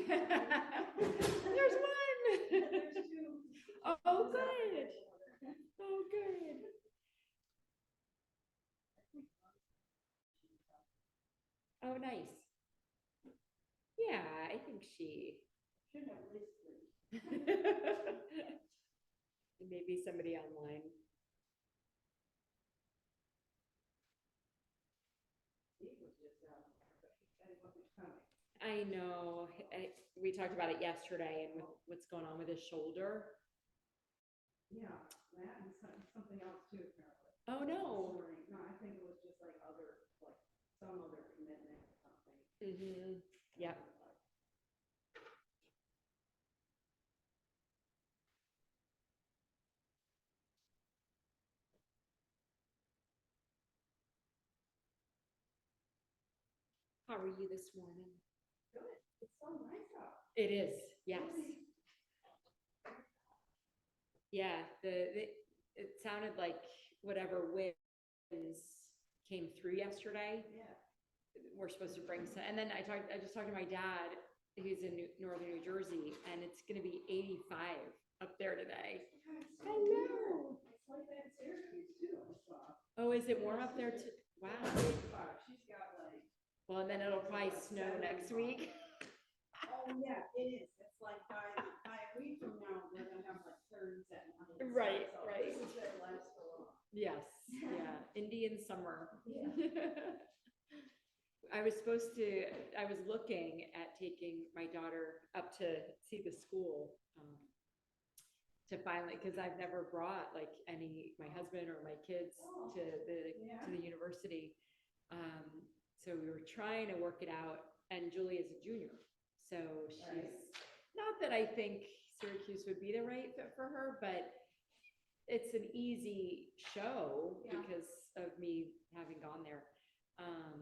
There's one. There's two. Oh, good. Oh, good. Oh, nice. Yeah, I think she. Should have at least three. Maybe somebody online. Steve was just out, but he said he wasn't coming. I know. We talked about it yesterday and what's going on with his shoulder. Yeah, that and something else too, apparently. Oh, no. No, I think it was just like other, like some other commitment or something. Mm-hmm. Yep. How are you this morning? Good. It's so nice out. It is, yes. Yeah, it sounded like whatever winds came through yesterday. Yeah. We're supposed to bring some, and then I just talked to my dad, who's in northern New Jersey, and it's going to be 85 up there today. I know. It's like that in Syracuse too, I saw. Oh, is it warm up there too? Wow. 85. She's got like. Well, and then it'll probably snow next week. Oh yeah, it is. It's like by a week from now, we're gonna have like 37. Right, so right. This is gonna last for long. Yes, yeah, Indian summer. Yeah. I was looking at taking my daughter up to see the school, to finally, because I've never brought like my husband or my kids to the university. So we were trying to work it out, and Julie is a junior. So she's, not that I think Syracuse would be the right fit for her, but it's an easy show because of me having gone there.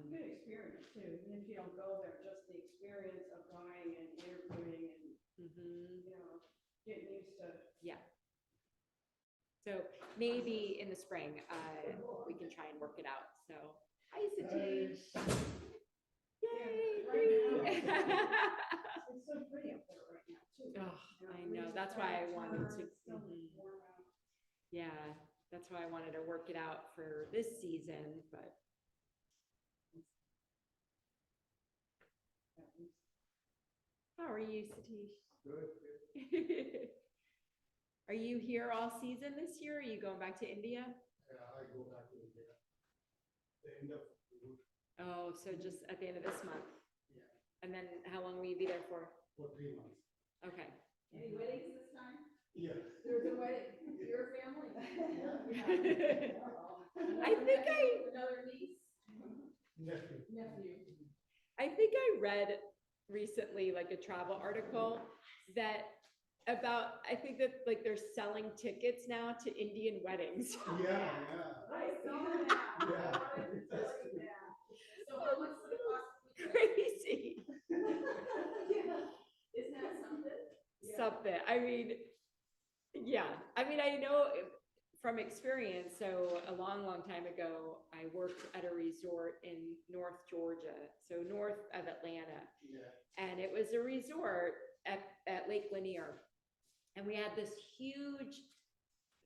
Good experience too. Even if you don't go there, just the experience of going and interviewing and getting used to. Yeah. So maybe in the spring, we can try and work it out. So hi, Satish. Yay! It's so pretty up there right now too. Oh, I know. That's why I wanted to. Yeah, that's why I wanted to work it out for this season, but. How are you, Satish? Good. Are you here all season this year? Or are you going back to India? I go back to India. The end of June. Oh, so just at the end of this month. Yeah. And then how long will you be there for? For 3 months. Okay. Any weddings this time? Yeah. There's a wedding. Your family? Another niece? Nephew. I think I read recently like a travel article I think that like they're selling tickets now to Indian weddings. Yeah. I saw that. Yeah. So how much would it cost? Crazy. Isn't that something? Something. I mean, yeah. I mean, I know from experience. So a long, long time ago, I worked at a resort in North Georgia, so north of Atlanta. Yeah. And it was a resort at Lake Lanier. And we had this huge,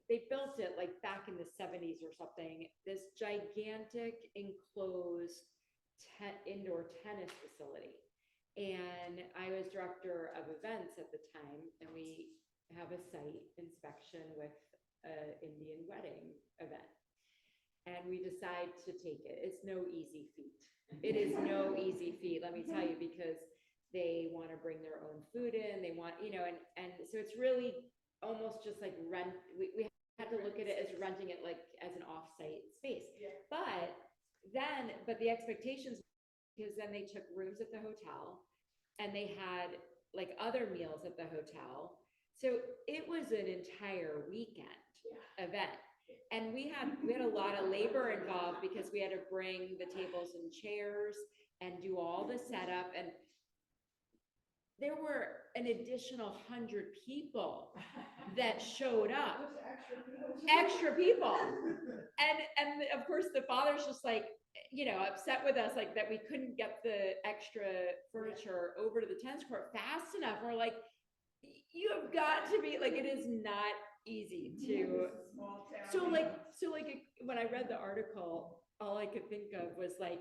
they built it like back in the 70s or something, this gigantic enclosed indoor tennis facility. And I was director of events at the time, and we have a site inspection with an Indian wedding event. And we decide to take it. It's no easy feat. It is no easy feat, let me tell you, because they want to bring their own food in. They want, and so it's really almost just like rent. We had to look at it as renting it like as an off-site space. Yeah. But the expectations, because then they took rooms at the hotel and they had like other meals at the hotel. So it was an entire weekend event. And we had a lot of labor involved because we had to bring the tables and chairs and do all the setup, and there were an additional 100 people that showed up. Extra people. And of course the father's just like, upset with us, like that we couldn't get the extra furniture over to the tennis court fast enough. We're like, you have got to be like, it is not easy to. Small town. So when I read the article, all I could think of was like,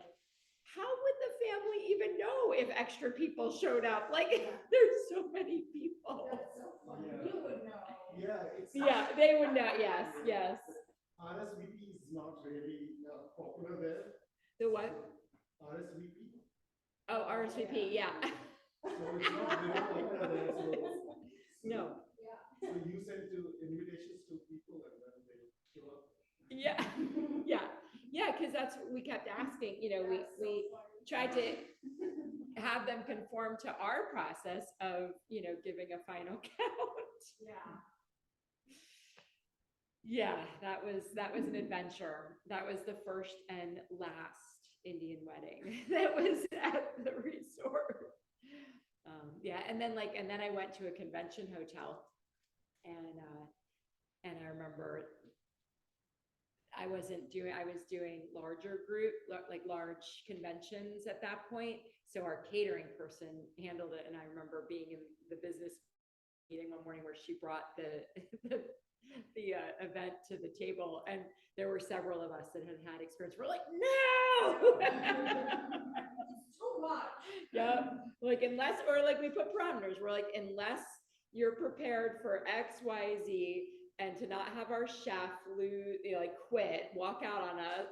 how would the family even know if extra people showed up? Like, there's so many people. That's so funny. Yeah. You would know. Yeah, it's. Yeah, they would know. Yes, yes. RSVP is not really popular there. The what? RSVP. Oh, RSVP. Yeah. So it's not very popular there. So, No. so you send invitations to people and then they show up. Yeah. Yeah. Because that's what we kept asking. We tried to have them conform to our process of, giving a final count. Yeah. Yeah, that was an adventure. That was the first and last Indian wedding that was at the resort. Yeah, and then I went to a convention hotel, and I remember I was doing larger group, like large conventions at that point. So our catering person handled it, and I remember being in the business meeting one morning where she brought the event to the table, and there were several of us that had experience. We're like, no. It's too much. Yeah, like unless, or like we put parameters. We're like, unless you're prepared for X, Y, Z, and to not have our chef lose, quit, walk out on us,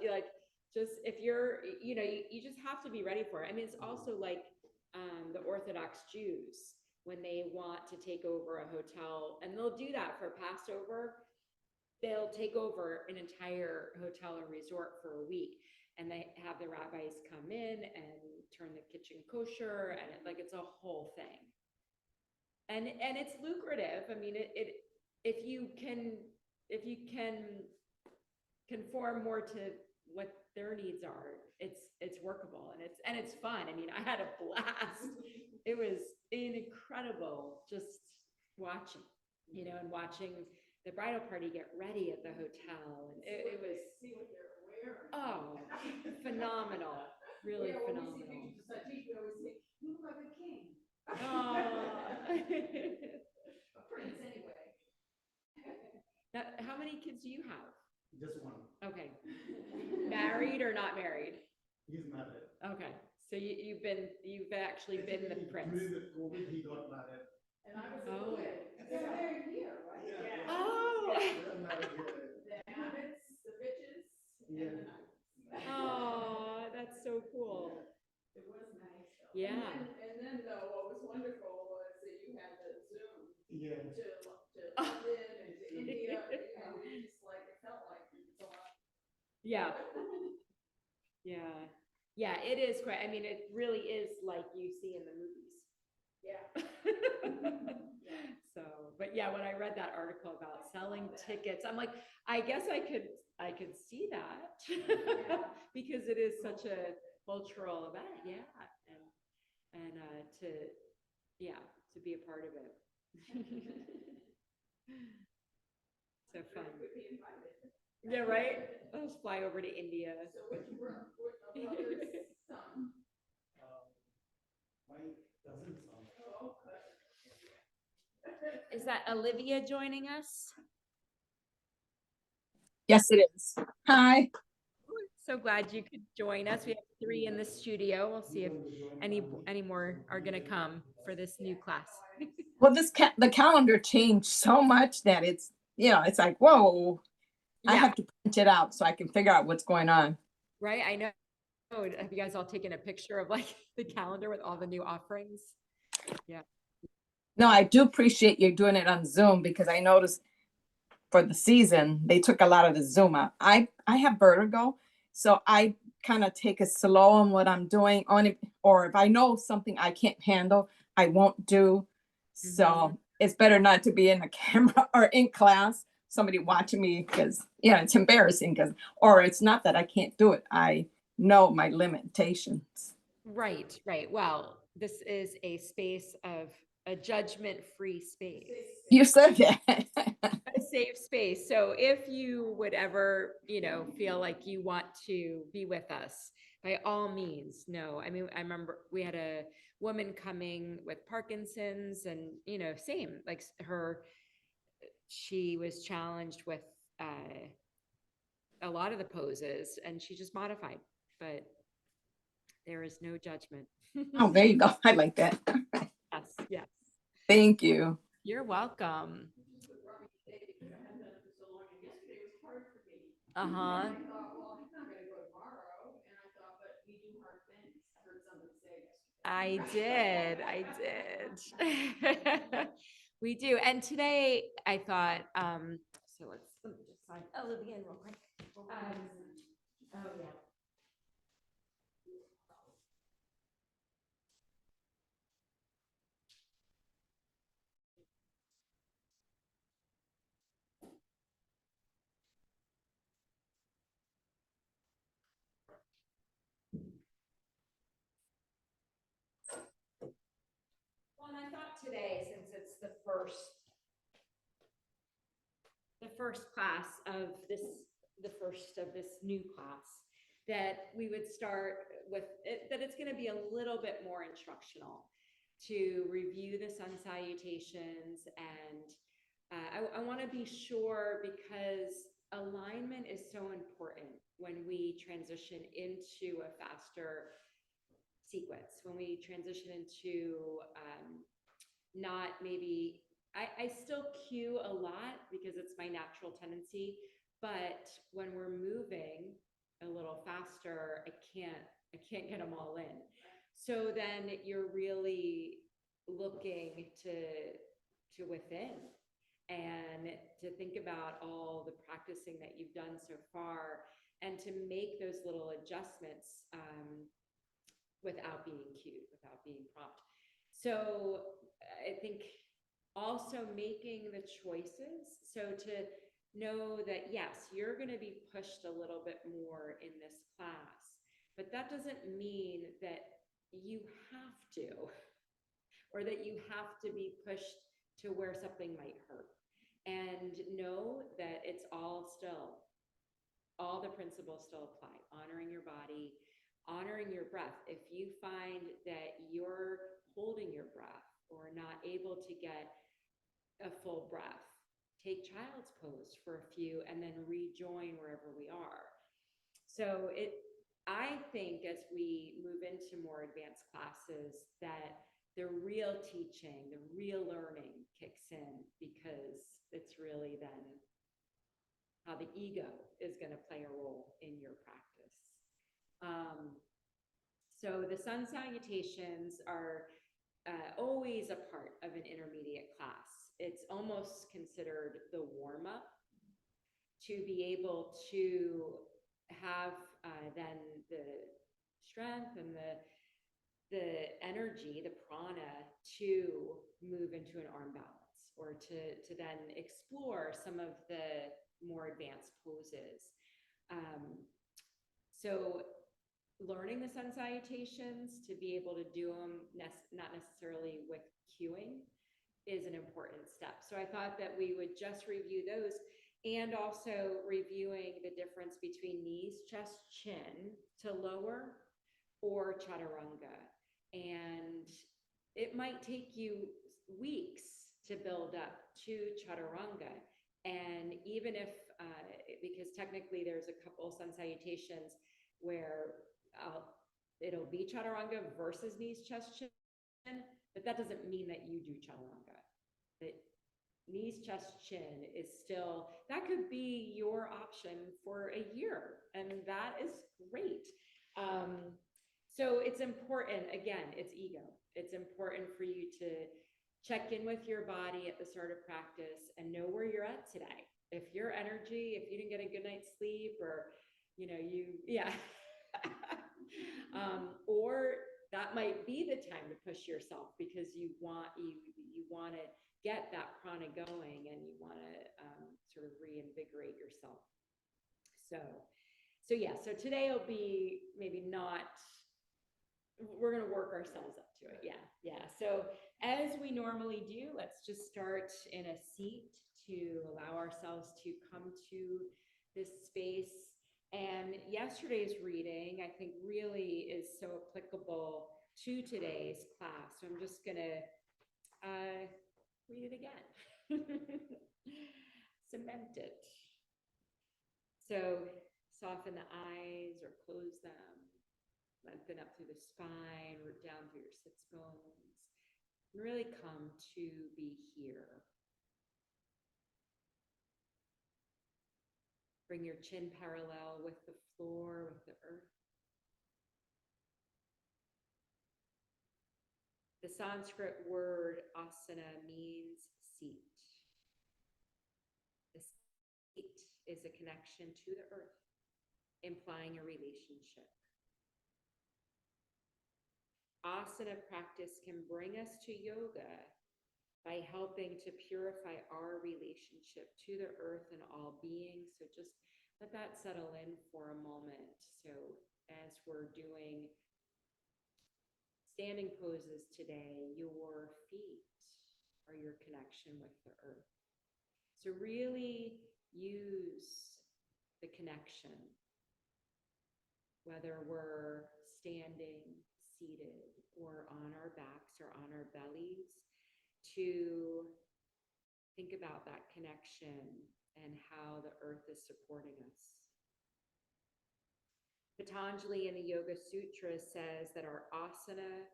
just if you're, you just have to be ready for it. I mean, it's also like the Orthodox Jews, when they want to take over a hotel, and they'll do that for Passover. They'll take over an entire hotel or resort for a week, and they have the rabbis come in and turn the kitchen kosher, and it's a whole thing. And it's lucrative. I mean, if you can conform more to what their needs are, it's workable, and it's fun. I mean, I had a blast. It was incredible just watching, and watching the bridal party get ready at the hotel, and it was, See what they're wearing. oh, phenomenal, really phenomenal. When we see pictures of Satiq, we always say, you look like a king. Oh. A prince, anyway. Now, how many kids do you have? Just one. Okay. Married or not married? He's married. Okay. So you've actually been the prince. During the COVID, he got married. And I was Oh. a kid. They're married here, right? Yeah. Oh. They're married here. The Abbotts, the bitches, Yeah. and the Knights. Oh, that's so cool. It was nice though. Yeah. And then though, what was wonderful was that you had the Zoom Yeah. to London and to India, we just it felt like it was a lot. Yeah. Yeah. Yeah, it is great. I mean, it really is like you see in the movies. Yeah. So, but yeah, when I read that article about selling tickets, I'm like, I guess I could see that because it is such a cultural event. Yeah. And to be a part of it. So fun. Yeah, right? I'll just fly over to India. So which brother's son? My cousin's son. Oh, Is that Olivia joining us? Yes, it is. Hi. So glad you could join us. We have 3 in the studio. We'll see if any more are going to come for this new class. Well, the calendar changed so much that it's like, whoa, I have to print it out so I can figure out what's going on. Right. I know. Have you guys all taken a picture of the calendar with all the new offerings? Yeah. No, I do appreciate you doing it on Zoom because I noticed for the season, they took a lot of the Zoom out. I have vertigo, so I kind of take it slow on what I'm doing or if I know something I can't handle, I won't do. So it's better not to be in the camera or in class, somebody watching me because, it's embarrassing or it's not that I can't do it. I know my limitations. Right. Well, this is a judgment-free space. You said that. A safe space. So if you would ever, feel like you want to be with us, by all means, no. I mean, I remember we had a woman coming with Parkinson's and, same, like she was challenged with a lot of the poses and she just modified, but there is no judgment. Oh, there you go. I like that. Yes, yes. Thank you. You're welcome. What brought me today, because I hadn't done it for so long, and yesterday was hard for me. Uh-huh. And I thought, well, he's not gonna go tomorrow, and I thought, but we do hard things, I heard somebody say yesterday. I did. We do. And today I thought, so let me just sign Olivia in real quick. Oh, yeah. Well, and I thought today, since it's the first class of this, the first of this new class, that we would start with it, that it's going to be a little bit more instructional to review the sun salutations. And I want to be sure, because alignment is so important when we transition into a faster sequence, when we transition into not maybe, I still cue a lot because it's my natural tendency, but when we're moving a little faster, I can't get them all in. So then you're really looking to within and to think about all the practicing that you've done so far and to make those little adjustments without being cued, without being prompted. So I think also making the choices. So to know that, yes, you're going to be pushed a little bit more in this class, but that doesn't mean that you have to, or that you have to be pushed to where something might hurt. And know that it's all the principles still apply. Honoring your body, honoring your breath. If you find that you're holding your breath or not able to get a full breath, take child's pose for a few and then rejoin wherever we are. So I think as we move into more advanced classes, that the real teaching, the real learning kicks in, because it's really then how the ego is going to play a role in your practice. So the sun salutations are always a part of an intermediate class. It's almost considered the warm-up to be able to have then the strength and the energy, the prana, to move into an arm balance, or to then explore some of the more advanced poses. So learning the sun salutations, to be able to do them not necessarily with cueing, is an important step. So I thought that we would just review those, and also reviewing the difference between knees, chest, chin to lower, or chaturanga. And it might take you weeks to build up to chaturanga. And even if, because technically there's a couple sun salutations where it'll be chaturanga versus knees, chest, chin, but that doesn't mean that you do chaturanga. That knees, chest, chin is still, that could be your option for a year, and that is great. So it's important, again, it's ego. It's important for you to check in with your body at the start of practice and know where you're at today. If your energy, if you didn't get a good night's sleep, or, or that might be the time to push yourself, because you want to get that prana going, and you want to sort of reinvigorate yourself. So today will be maybe not, we're going to work ourselves up to it. Yeah. So as we normally do, let's just start in a seat to allow ourselves to come to this space. And yesterday's reading, I think, really is so applicable to today's class. So I'm just gonna read it again. Cement it. So soften the eyes or close them. Lengthen up through the spine, root down through your sits bones. And really come to be here. Bring your chin parallel with the floor, with the earth. The Sanskrit word asana means seat. The seat is a connection to the earth, implying a relationship. Asana practice can bring us to yoga by helping to purify our relationship to the earth and all beings. So just let that settle in for a moment. So as we're doing standing poses today, your feet are your connection with the earth. So really use the connection, whether we're standing, seated, or on our backs or on our bellies, to think about that connection and how the earth is supporting us. Patanjali in the Yoga Sutra says that our asana,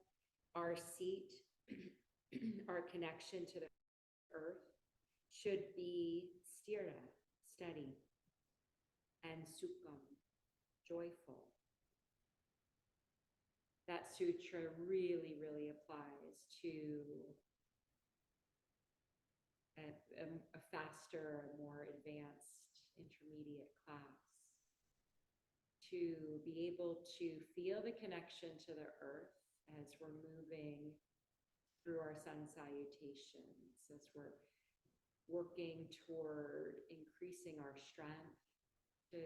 our seat, our connection to the earth should be sthira, steady, and sukham, joyful. That sutra really, really applies to a faster, more advanced intermediate class. To be able to feel the connection to the earth as we're moving through our sun salutations, as we're working toward increasing our strength, to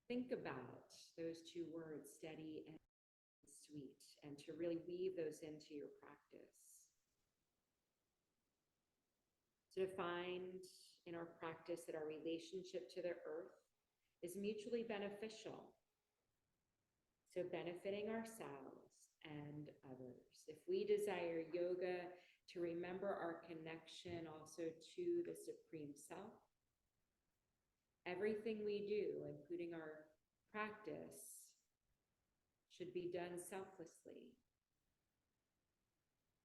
think about those two words, steady and sweet, and to really weave those into your practice. To find in our practice that our relationship to the earth is mutually beneficial. So benefiting ourselves and others. If we desire yoga to remember our connection also to the Supreme Self, everything we do, including our practice, should be done selflessly,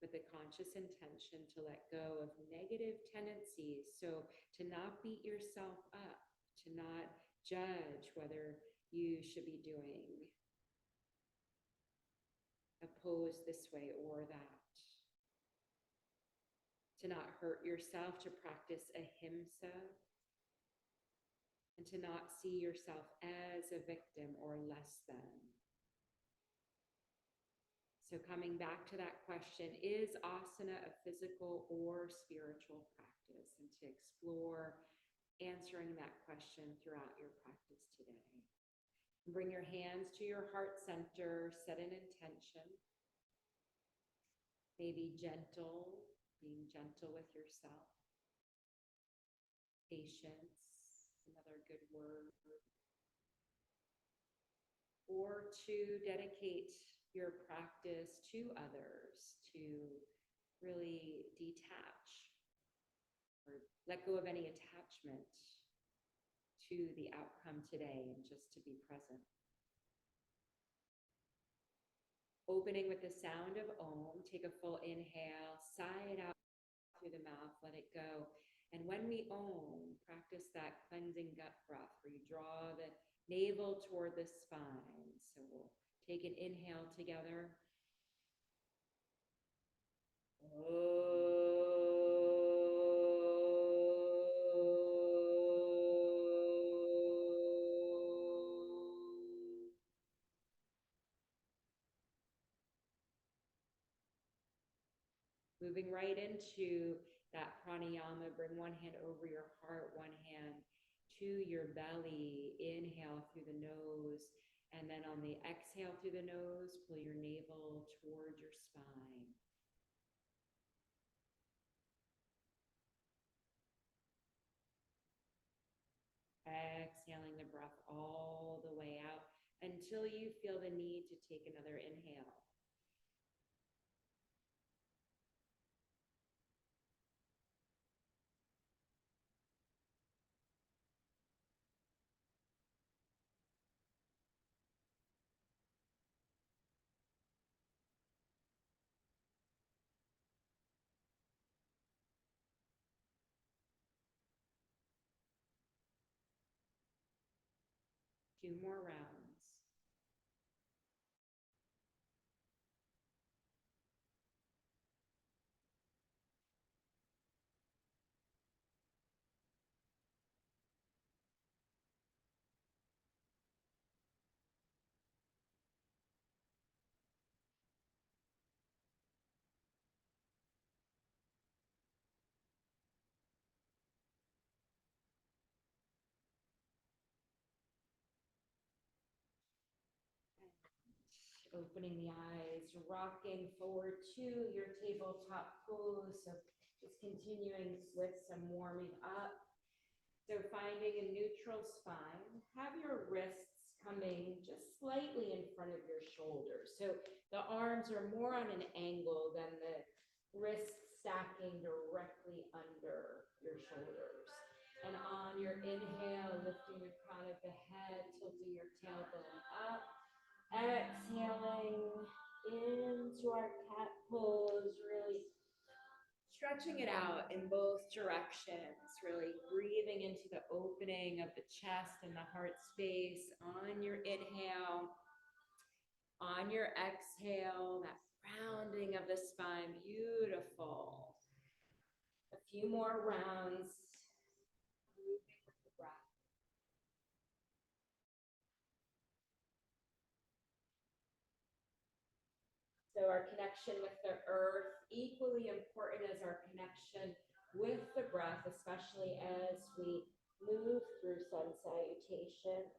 with a conscious intention to let go of negative tendencies. So to not beat yourself up, to not judge whether you should be doing a pose this way or that. To not hurt yourself, to practice ahimsa, and to not see yourself as a victim or less than. So coming back to that question, is asana a physical or spiritual practice? And to explore answering that question throughout your practice today. Bring your hands to your heart center, set an intention. Maybe gentle, being gentle with yourself. Patience, another good word. Or to dedicate your practice to others, to really detach or let go of any attachment to the outcome today and just to be present. Opening with the sound of Om, take a full inhale, sigh it out through the mouth, let it go. And when we Om, practice that cleansing gut breath where you draw the navel toward the spine. So we'll take an inhale together. Moving right into that pranayama, bring one hand over your heart, one hand to your belly. Inhale through the nose, and then on the exhale through the nose, pull your navel toward your spine. exhaling the breath all the way out until you feel the need to take another inhale. Two more rounds. Opening the eyes, rocking forward to your tabletop pose. So just continuing with some warming up. So finding a neutral spine, have your wrists coming just slightly in front of your shoulders. So the arms are more on an angle than the wrists stacking directly under your shoulders. And on your inhale, lifting the crown of the head, tilting your tailbone up. Exhaling into our cat pose, really stretching it out in both directions, really breathing into the opening of the chest and the heart space on your inhale. On your exhale, that rounding of the spine, beautiful. A few more rounds, moving with the breath. So our connection with the earth, equally important as our connection with the breath, especially as we move through sun salutations.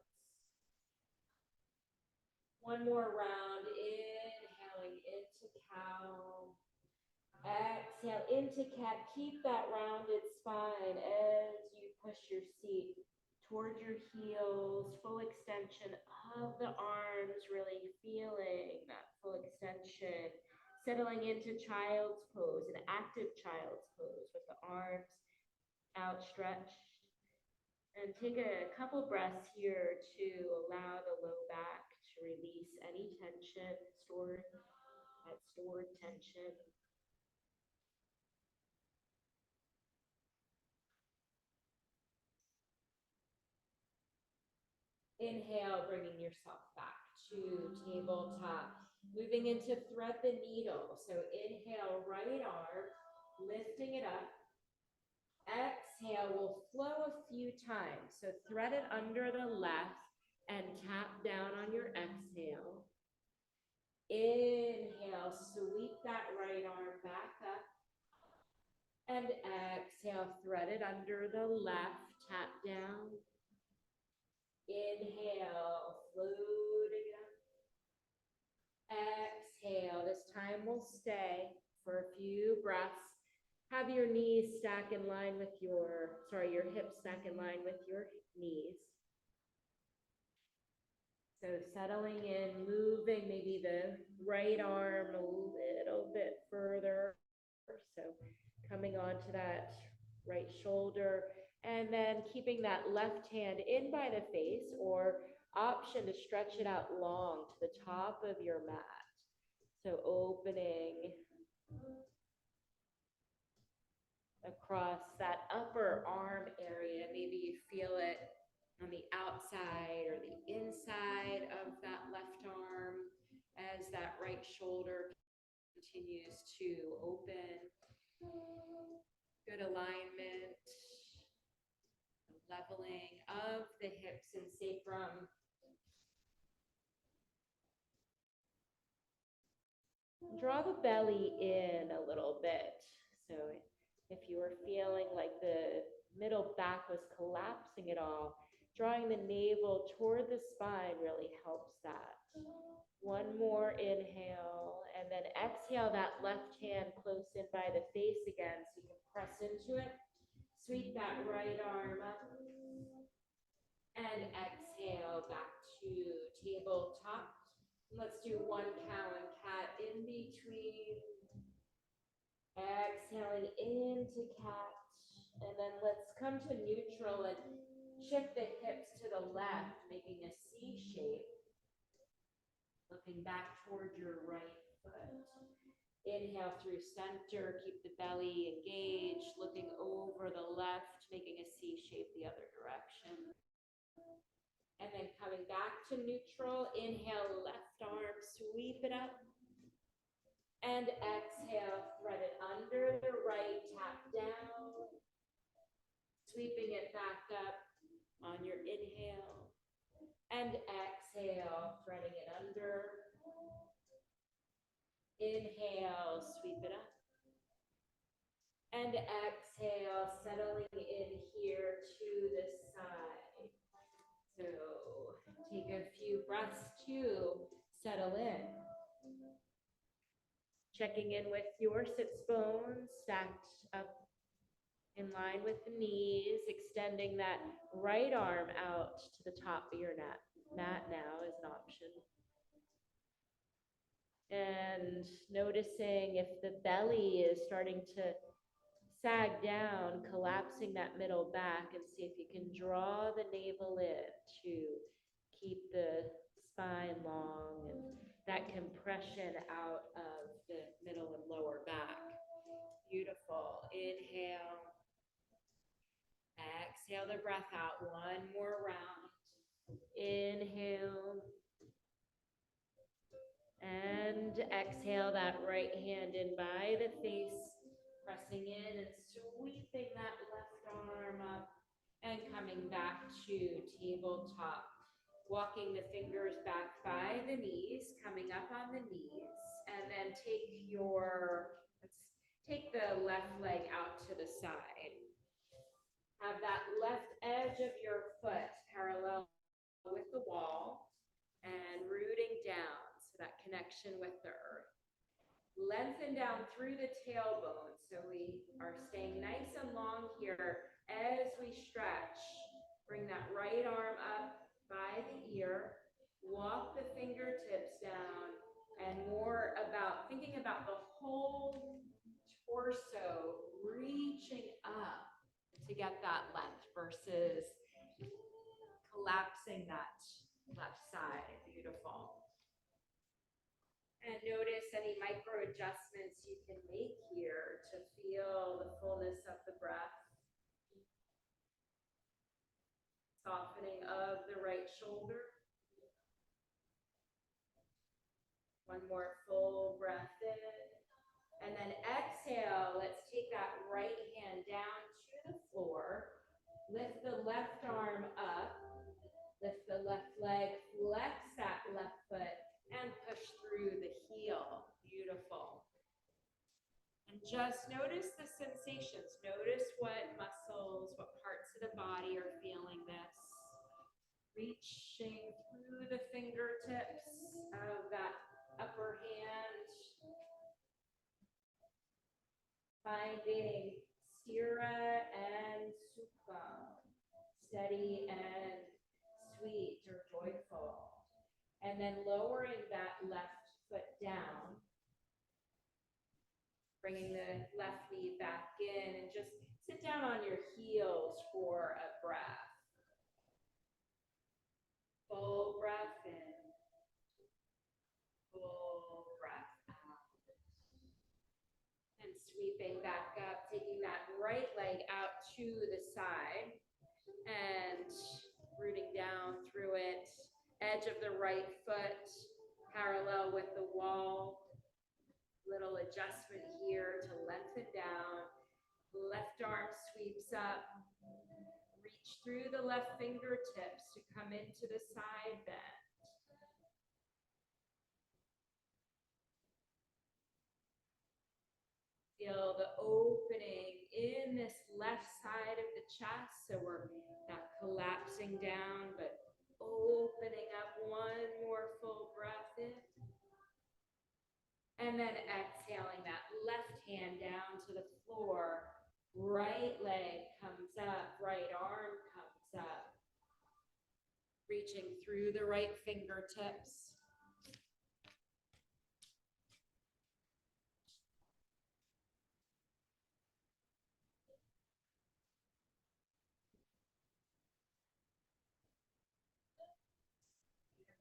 One more round, inhaling into cow. Exhale into cat. Keep that rounded spine as you push your seat toward your heels, full extension of the arms, really feeling that full extension, settling into child's pose, an active child's pose with the arms outstretched. And take a couple breaths here to allow the low back to release any tension, stored tension. Inhale, bringing yourself back to tabletop. Moving into thread the needle. So inhale, right arm, lifting it up. Exhale, we'll flow a few times. So thread it under the left and tap down on your exhale. Inhale, sweep that right arm back up. And exhale, thread it under the left, tap down. Inhale, floating up. Exhale, this time we'll stay for a few breaths. Have your knees stack in line with your hips stack in line with your knees. So settling in, moving maybe the right arm a little bit further. So coming onto that right shoulder, and then keeping that left hand in by the face, or option to stretch it out long to the top of your mat. So opening across that upper arm area. Maybe you feel it on the outside or the inside of that left arm as that right shoulder continues to open. Good alignment, leveling of the hips and sacrum. Draw the belly in a little bit. So if you were feeling like the middle back was collapsing at all, drawing the navel toward the spine really helps that. One more inhale, and then exhale that left hand close in by the face again, so you can press into it. Sweep that right arm up. And exhale back to tabletop. Let's do one cow and cat in between. Exhaling into cat. And then let's come to neutral and shift the hips to the left, making a C shape. Looking back toward your right foot. Inhale through center, keep the belly engaged, looking over the left, making a C shape the other direction. And then coming back to neutral, inhale, left arm, sweep it up. And exhale, thread it under the right, tap down. Sweeping it back up on your inhale. And exhale, threading it under. Inhale, sweep it up. And exhale, settling in here to the side. So take a few breaths to settle in. Checking in with your sits bones stacked up in line with the knees, extending that right arm out to the top of your mat. Mat now is an option. And noticing if the belly is starting to sag down, collapsing that middle back, and see if you can draw the navel in to keep the spine long and that compression out of the middle and lower back. Beautiful. Inhale. Exhale the breath out. One more round. Inhale. And exhale that right hand in by the face, pressing in and sweeping that left arm up and coming back to tabletop. Walking the fingers back by the knees, coming up on the knees, and then take the left leg out to the side. Have that left edge of your foot parallel with the wall and rooting down, so that connection with the earth. Lengthen down through the tailbone, so we are staying nice and long here as we stretch. Bring that right arm up by the ear, walk the fingertips down, and more about thinking about the whole torso reaching up to get that length versus collapsing that left side. Beautiful. And notice any micro adjustments you can make here to feel the fullness of the breath. Softening of the right shoulder. One more full breath in. And then exhale, let's take that right hand down to the floor. Lift the left arm up. Lift the left leg, flex that left foot, and push through the heel. Beautiful. And just notice the sensations. Notice what muscles, what parts of the body are feeling this. Reaching through the fingertips of that upper hand. Finding stira and sukha, steady and sweet or joyful. And then lowering that left foot down. Bringing the left knee back in and just sit down on your heels for a breath. Full breath in. Full breath out. And sweeping back up, taking that right leg out to the side and rooting down through it. Edge of the right foot parallel with the wall. Little adjustment here to lengthen down. Left arm sweeps up. Reach through the left fingertips to come into the side bend. Feel the opening in this left side of the chest. So we're not collapsing down, but opening up. One more full breath in. And then exhaling that left hand down to the floor. Right leg comes up, right arm comes up. Reaching through the right fingertips.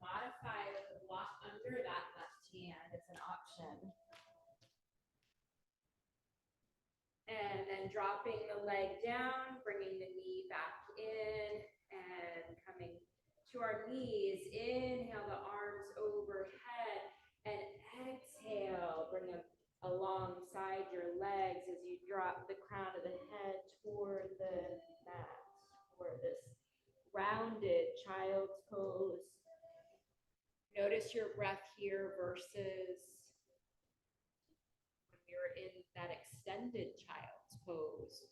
Modify with a block under that left hand as an option. And then dropping the leg down, bringing the knee back in and coming to our knees. Inhale the arms overhead and exhale, bring them alongside your legs as you drop the crown of the head toward the mat, toward this rounded child's pose. Notice your breath here versus when we were in that extended child's pose.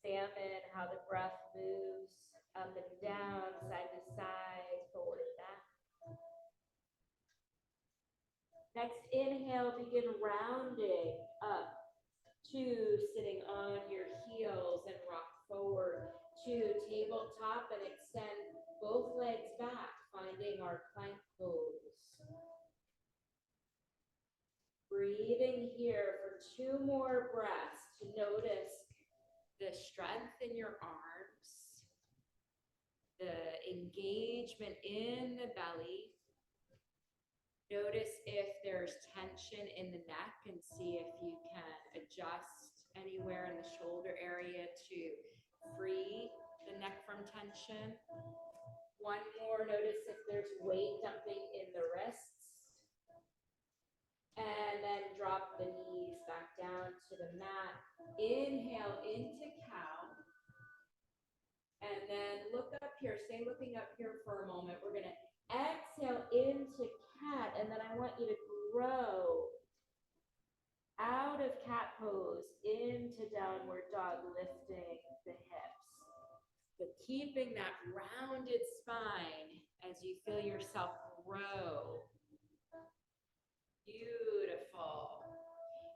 Examine how the breath moves up and down, side to side, forward and back. Next inhale, begin rounding up to sitting on your heels and rock forward to tabletop and extend both legs back, finding our plank pose. Breathing here for 2 more breaths to notice the strength in your arms, the engagement in the belly. Notice if there's tension in the neck and see if you can adjust anywhere in the shoulder area to free the neck from tension. 1 more, notice if there's weight dumping in the wrists. And then drop the knees back down to the mat. Inhale into cow. And then look up here, stay looking up here for a moment. We're gonna exhale into cat, and then I want you to grow out of cat pose into downward dog, lifting the hips. But keeping that rounded spine as you feel yourself grow. Beautiful.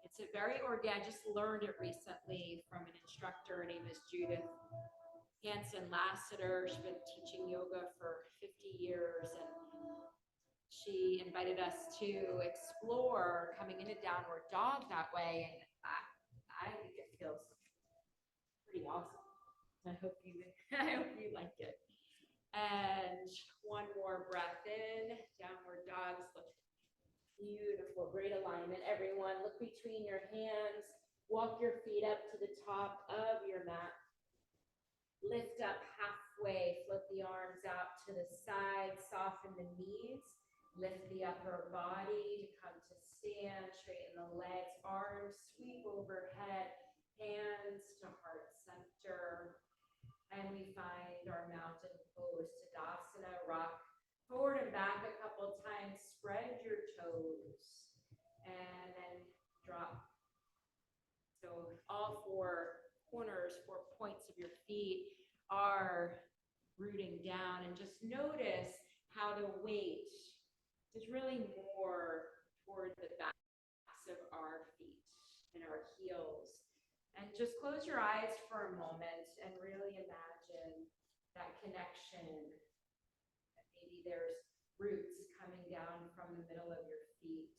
It's a very organic, I just learned it recently from an instructor. Her name is Judith Hanson Lassiter. She's been teaching yoga for 50 years, and she invited us to explore coming into downward dog that way, and I think it feels pretty awesome. I hope you like it. And 1 more breath in, downward dogs. Look, beautiful, great alignment. Everyone, look between your hands. Walk your feet up to the top of your mat. Lift up halfway, flip the arms out to the side, soften the knees, lift the upper body to come to stand, straighten the legs, arms sweep overhead, hands to heart center, and we find our mountain pose, Tadasana. Rock forward and back a couple times, spread your toes, and then drop. So all 4 corners, 4 points of your feet are rooting down, and just notice how the weight is really more toward the backs of our feet and our heels. And just close your eyes for a moment and really imagine that connection. Maybe there's roots coming down from the middle of your feet,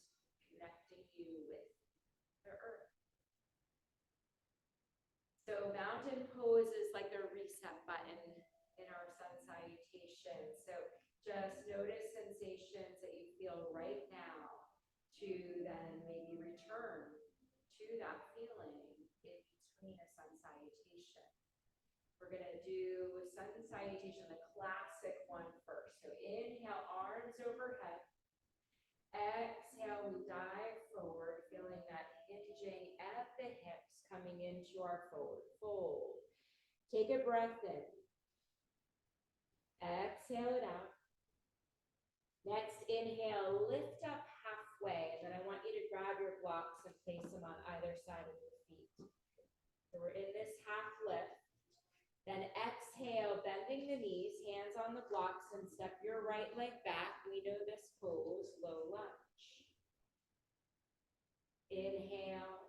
connecting you with the earth. So mountain pose is like the reset button in our sun salutation. So just notice sensations that you feel right now to then maybe return to that feeling in between a sun salutation. We're gonna do sun salutation, the classic one first. So inhale, arms overhead. Exhale, we dive forward, feeling that hinging at the hips, coming into our forward fold. Take a breath in. Exhale it out. Next, inhale, lift up halfway, and then I want you to grab your blocks and place them on either side of your feet. So we're in this half lift. Then exhale, bending the knees, hands on the blocks, and step your right leg back. We know this pose, low lunge. Inhale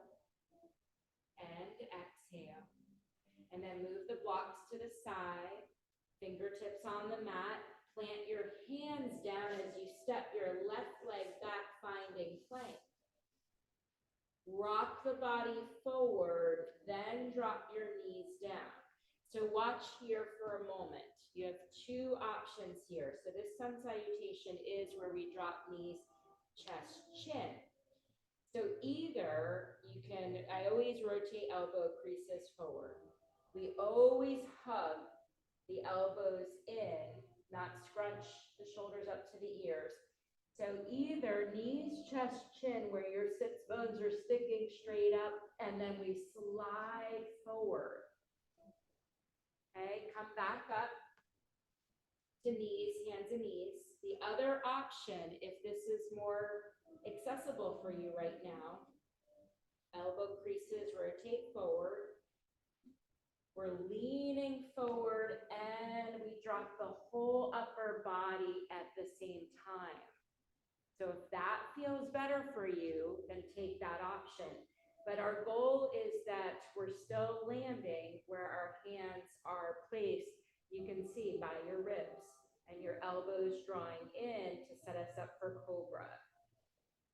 and exhale. And then move the blocks to the side, fingertips on the mat. Plant your hands down as you step your left leg back, finding plank. Rock the body forward, then drop your knees down. So watch here for a moment. You have two options here. So this sun salutation is where we drop knees, chest, chin. So either you can, I always rotate elbow creases forward. We always hug the elbows in, not scrunch the shoulders up to the ears. So either knees, chest, chin, where your sits bones are sticking straight up, and then we slide forward. Okay, come back up to knees, hands and knees. The other option, if this is more accessible for you right now, elbow creases rotate forward. We're leaning forward and we drop the whole upper body at the same time. So if that feels better for you, then take that option. But our goal is that we're still landing where our hands are placed. You can see by your ribs and your elbows drawing in to set us up for cobra.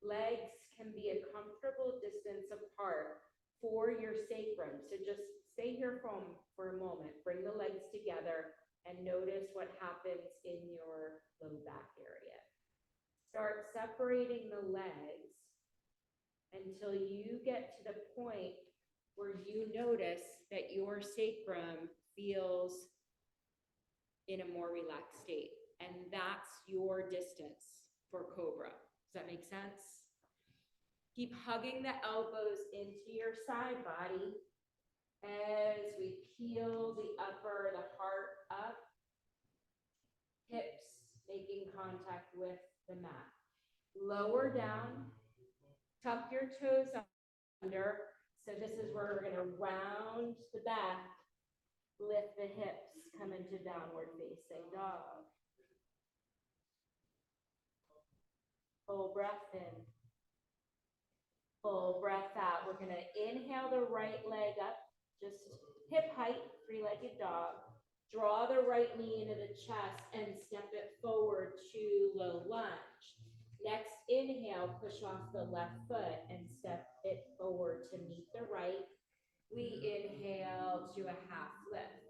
Legs can be a comfortable distance apart for your sacrum. So just stay here for a moment. Bring the legs together and notice what happens in your low back area. Start separating the legs until you get to the point where you notice that your sacrum feels in a more relaxed state. And that's your distance for cobra. Does that make sense? Keep hugging the elbows into your side body as we peel the heart up, hips making contact with the mat. Lower down, tuck your toes under. So this is where we're gonna round the back, lift the hips, come into downward facing dog. Full breath in. Full breath out. We're gonna inhale the right leg up, just hip height, three-legged dog. Draw the right knee into the chest and step it forward to low lunge. Next inhale, push off the left foot and step it forward to meet the right. We inhale to a half lift.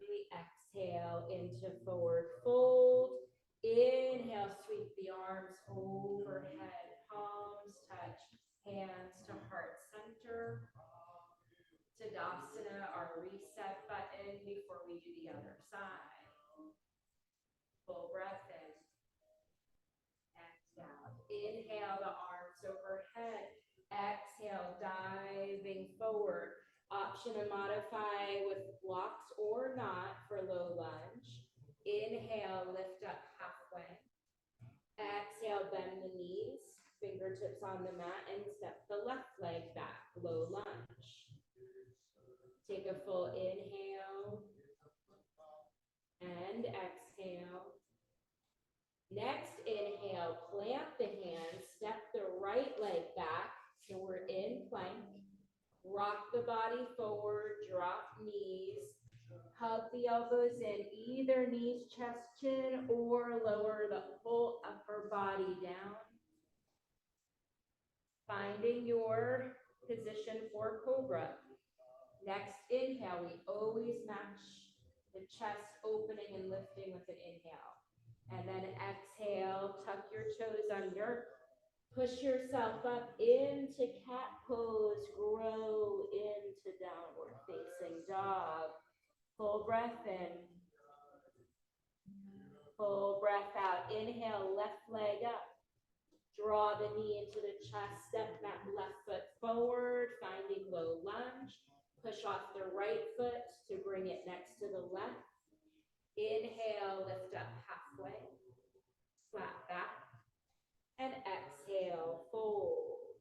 We exhale into forward fold. Inhale, sweep the arms overhead, palms touch, hands to heart center. Tadasana, our reset button before we do the other side. Full breath in. Exhale. Inhale the arms overhead. Exhale, diving forward. Option to modify with blocks or not for low lunge. Inhale, lift up halfway. Exhale, bend the knees, fingertips on the mat, and step the left leg back, low lunge. Take a full inhale and exhale. Next inhale, plant the hands, step the right leg back, so we're in plank. Rock the body forward, drop knees, hug the elbows in, either knees, chest, chin, or lower the whole upper body down. Finding your position for cobra. Next inhale, we always match the chest opening and lifting with an inhale. And then exhale, tuck your toes under. Push yourself up into cat pose, grow into downward facing dog. Full breath in. Full breath out. Inhale, left leg up. Draw the knee into the chest, step that left foot forward, finding low lunge. Push off the right foot to bring it next to the left. Inhale, lift up halfway, flat back. And exhale, fold.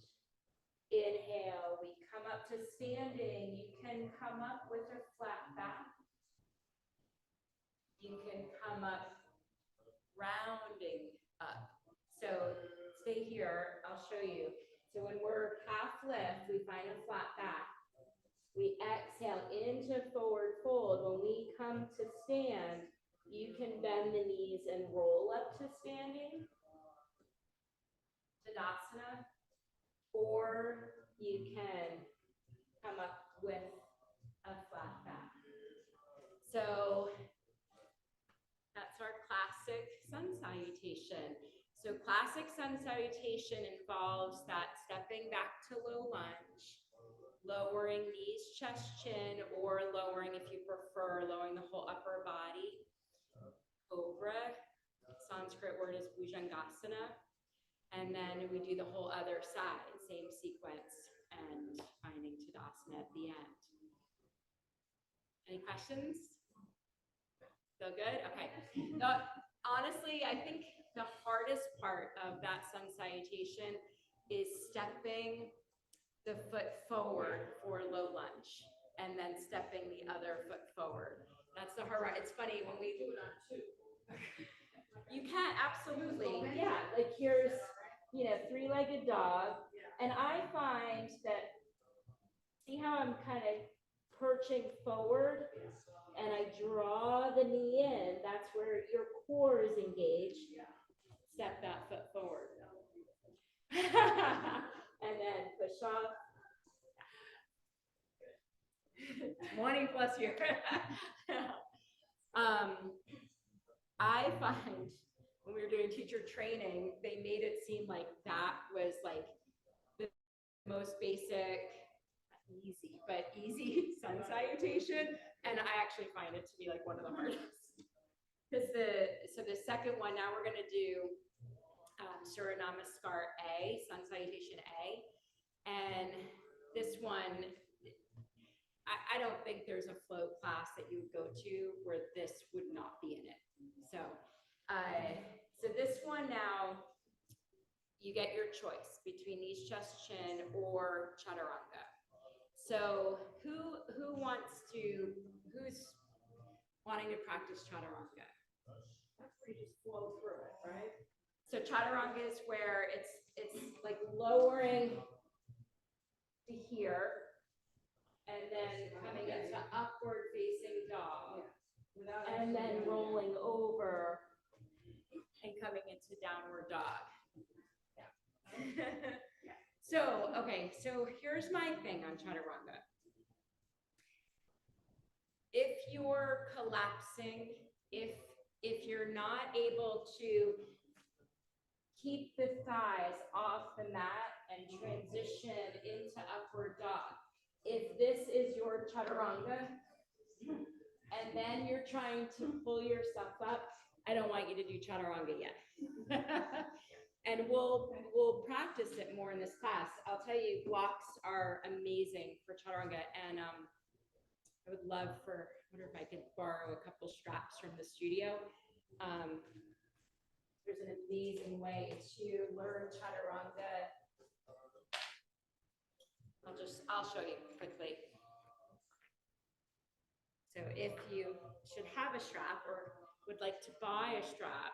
Inhale, we come up to standing. You can come up with a flat back. You can come up rounding up. So stay here, I'll show you. So when we're half lift, we find a flat back. We exhale into forward fold. When we come to stand, you can bend the knees and roll up to standing, Tadasana, or you can come up with a flat back. So that's our classic sun salutation. So classic sun salutation involves that stepping back to low lunge, lowering knees, chest, chin, or lowering, if you prefer, lowering the whole upper body. Cobra, Sanskrit word is Bhujangasana. And then we do the whole other side, same sequence, and finding Tadasana at the end. Any questions? Feel good? Okay. Honestly, I think the hardest part of that sun salutation is stepping the foot forward for low lunge and then stepping the other foot forward. That's the hard. It's funny when we do that too. You can absolutely, yeah. Like here's, three-legged dog, and I find that, see how I'm kind of perching forward, and I draw the knee in. That's where your core is engaged. Step that foot forward, and then push off. 20 plus years. I find when we were doing teacher training, they made it seem like that was like the most basic, easy sun salutation. And I actually find it to be like one of the hardest. Because the second one, now we're going to do Surya Namaskar A, sun salutation A. And this one, I don't think there's a flow class that you would go to where this would not be in it. So this one now, you get your choice between knees, chest, chin, or chaturanga. So who's wanting to practice chaturanga? That's where you just flow through it, right? So chaturanga is where it's like lowering to here, and then coming into upward facing dog, and then rolling over and coming into downward dog. So here's my thing on chaturanga. If you're collapsing, if you're not able to keep the thighs off the mat and transition into upward dog, if this is your chaturanga, and then you're trying to pull yourself up, I don't want you to do chaturanga yet. And we'll practice it more in this class. I'll tell you, blocks are amazing for chaturanga, and I would love I wonder if I could borrow a couple straps from the studio. There's an amazing way to learn chaturanga. I'll show you quickly. So if you should have a strap or would like to buy a strap,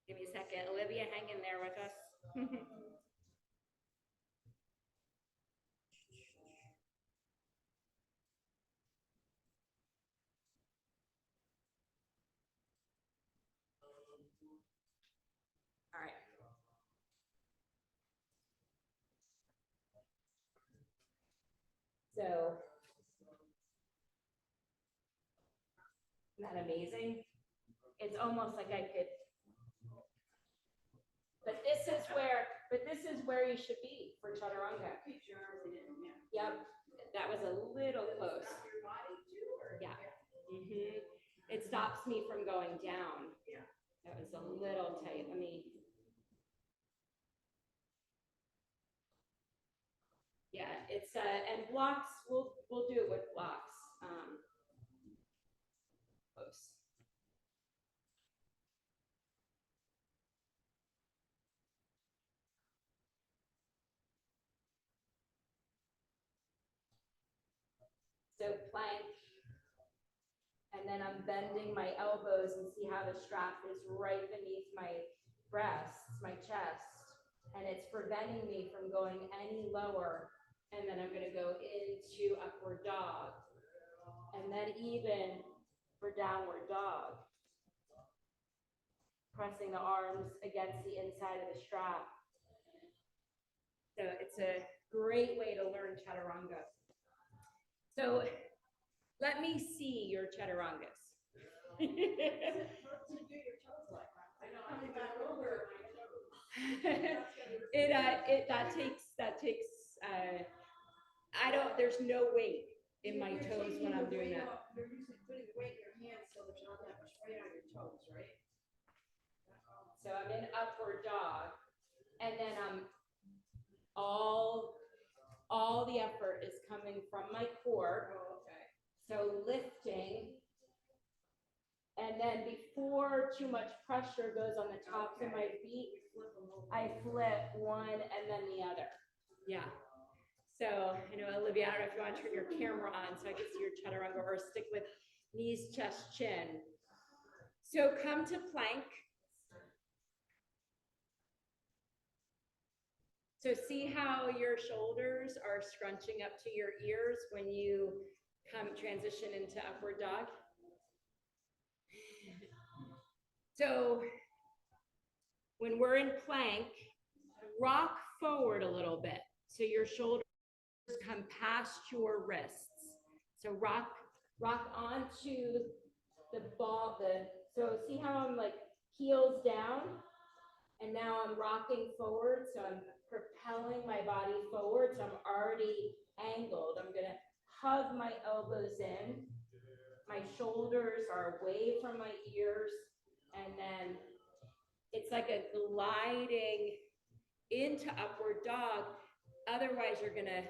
give me a second. Olivia, hang in there with us. All right. So, isn't that amazing? It's almost like I could, but this is where you should be for chaturanga. Keep your arms in, yeah. Yep, that was a little close. Your body too, or? Yeah. It stops me from going down. Yeah. That was a little tight. Let me. Yeah, it's and blocks. We'll do it with blocks. Close. So plank, and then I'm bending my elbows and see how the strap is right beneath my breasts, my chest. and it's preventing me from going any lower. And then I'm gonna go into upward dog, and then even for downward dog. Pressing the arms against the inside of the strap. So it's a great way to learn chaturanga. So let me see your chaturangas. To do your toes like that. I know, I'm back over my toes. That takes there's no weight in my You're toes taking when I'm the doing weight that. off- You're usually putting the weight in your hands so there's not that much weight on your toes, right? So I'm in upward dog, and then all the effort is coming from my core. Oh, okay. So lifting, and then before too much pressure goes on the tops of my feet, Flip them over. I flip one and then the other. Yeah. So, I know, Olivia, I don't know if you want to turn your camera on so I can see your chaturanga, or stick with knees, chest, chin. So come to plank. So see how your shoulders are scrunching up to your ears when you transition into upward dog. So when we're in plank, rock forward a little bit so your shoulders come past your wrists. So rock onto the ball. So see how I'm like heels down, and now I'm rocking forward. So I'm propelling my body forward. So I'm already angled. I'm gonna hug my elbows in. My shoulders are away from my ears, and then it's like a gliding into upward dog. Otherwise, you're gonna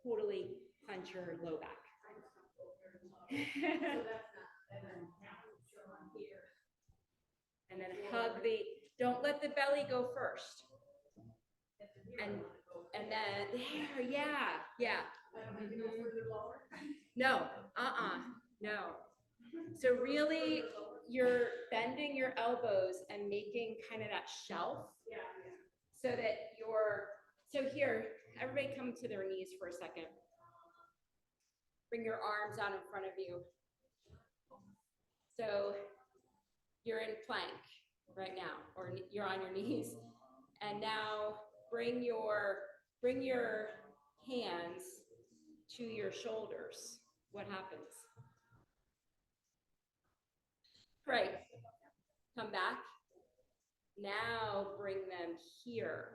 totally punch your low back. And then hug don't let the belly go first. And then there, yeah. No, no. So really, you're bending your elbows and making kind of that shelf. Yeah. So that so here, everybody come to their knees for a second. Bring your arms out in front of you. So you're in plank right now, or you're on your knees. And now bring your hands to your shoulders. What happens? Right. Come back. Now bring them here.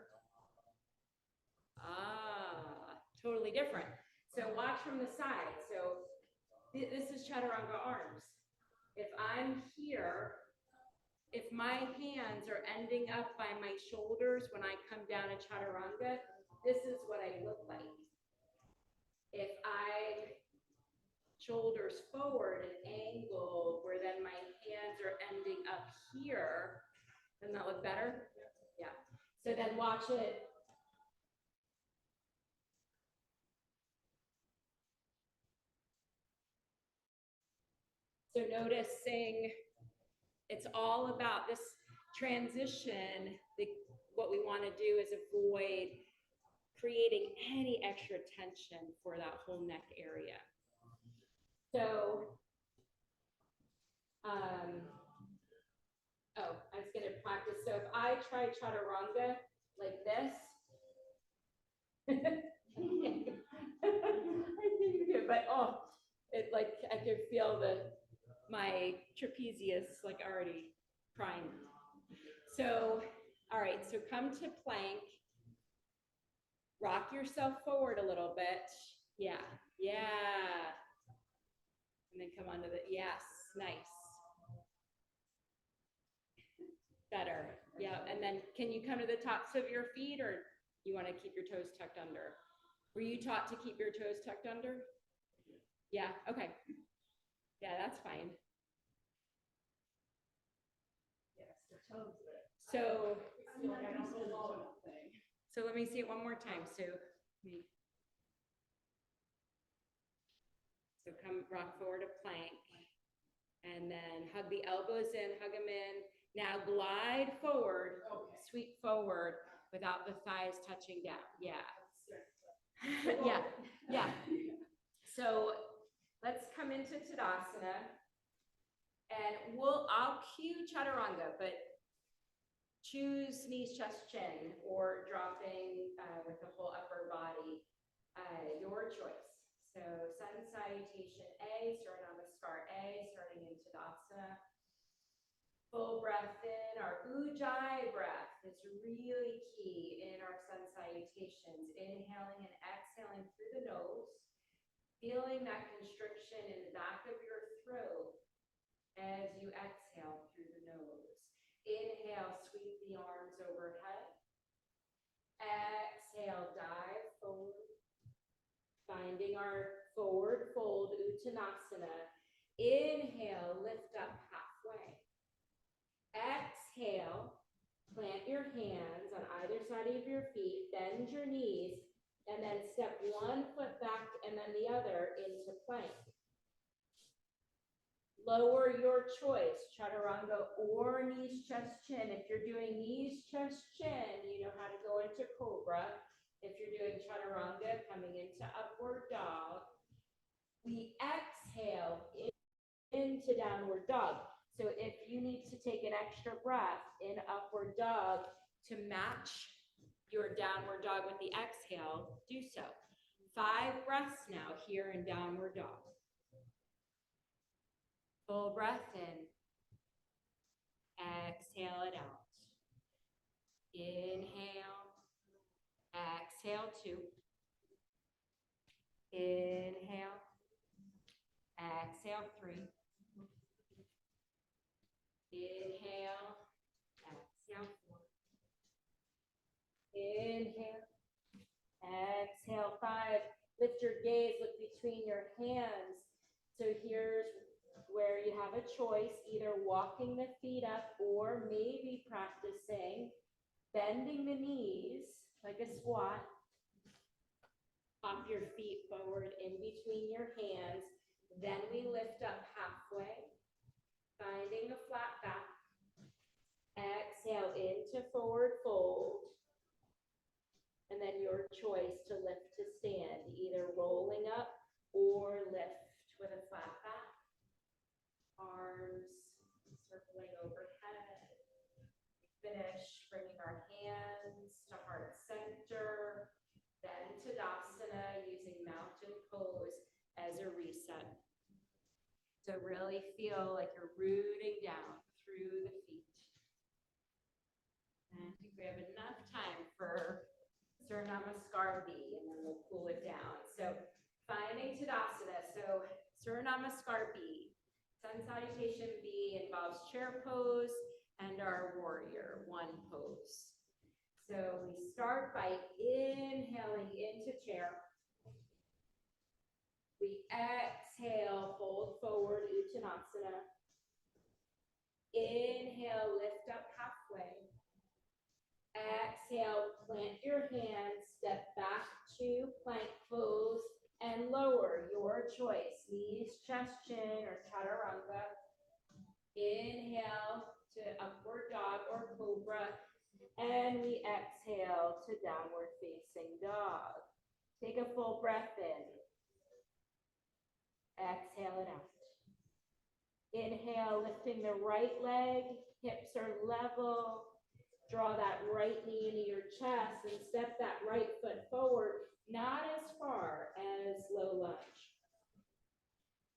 Totally different. So watch from the side. So this is chaturanga arms. If I'm here, if my hands are ending up by my shoulders when I come down to chaturanga, this is what I look like. If I shoulders forward and angled, where then my hands are ending up here, doesn't that look better? Yeah. So then watch it. So noticing it's all about this transition. What we want to do is avoid creating any extra tension for that whole neck area. So, I was going to practice. So if I try chaturanga like this, I think you do, but it like I could feel my trapezius like already primed. So, all right, so come to plank. Rock yourself forward a little bit. Yeah. And then come onto yes, nice. Better. Yeah, and then can you come to the tops of your feet, or you want to keep your toes tucked under? Were you taught to keep your toes tucked under? Yeah, okay. Yeah, that's fine. Yes, the toes there. So let me see it one more time. So come rock forward to plank, and then hug the elbows in, hug them in. Now glide forward, sweep forward. without the thighs touching down. Yeah. Yeah, yeah. So let's come into Tadasana. And I'll cue Chaturanga, but choose knees, chest, chin, or dropping with the whole upper body, your choice. So sun salutation A, Suranamaskar A, starting in Tadasana. Full breath in. Our Ujjayi breath is really key in our sun salutations. Inhaling and exhaling through the nose, feeling that constriction in the back of your throat as you exhale through the nose. Inhale, sweep the arms overhead. Exhale, dive forward. Finding our forward fold, Uttanasana. Inhale, lift up halfway. Exhale, plant your hands on either side of your feet, bend your knees, and then step one foot back and then the other into plank. Lower your choice, Chaturanga or knees, chest, chin. If you're doing knees, chest, chin, you know how to go into Cobra. If you're doing Chaturanga, coming into Upward Dog. We exhale into Downward Dog. So if you need to take an extra breath in Upward Dog to match your Downward Dog with the exhale, do so. 5 breaths now here in Downward Dog. Full breath in. Exhale it out. Inhale. Exhale 2. Inhale. Exhale 3. Inhale. Exhale 4. Inhale. Exhale 5. Lift your gaze, look between your hands. So here's where you have a choice, either walking the feet up or maybe practicing bending the knees like a squat. Pop your feet forward in between your hands. Then we lift up halfway, finding a flat back. Exhale into forward fold. And then your choice to lift to stand, either rolling up or lift with a flat back. Arms circling overhead. Finish bringing our hands to heart center. Then Tadasana, using mountain pose as a reset. So really feel like you're rooting down through the feet. And I think we have enough time for Suranamaskar B, and then we'll cool it down. So finding Tadasana. So Suranamaskar B. Sun salutation B involves chair pose and our warrior 1 pose. So we start by inhaling into chair. We exhale, fold forward, Uttanasana. Inhale, lift up halfway. Exhale, plant your hands, step back to plank pose, and lower your choice. Knees, chest, chin, or Chaturanga. Inhale to Upward Dog or Cobra. And we exhale to Downward Facing Dog. Take a full breath in. Exhale it out. Inhale, lifting the right leg, hips are level. Draw that right knee into your chest and step that right foot forward, not as far as low lunge.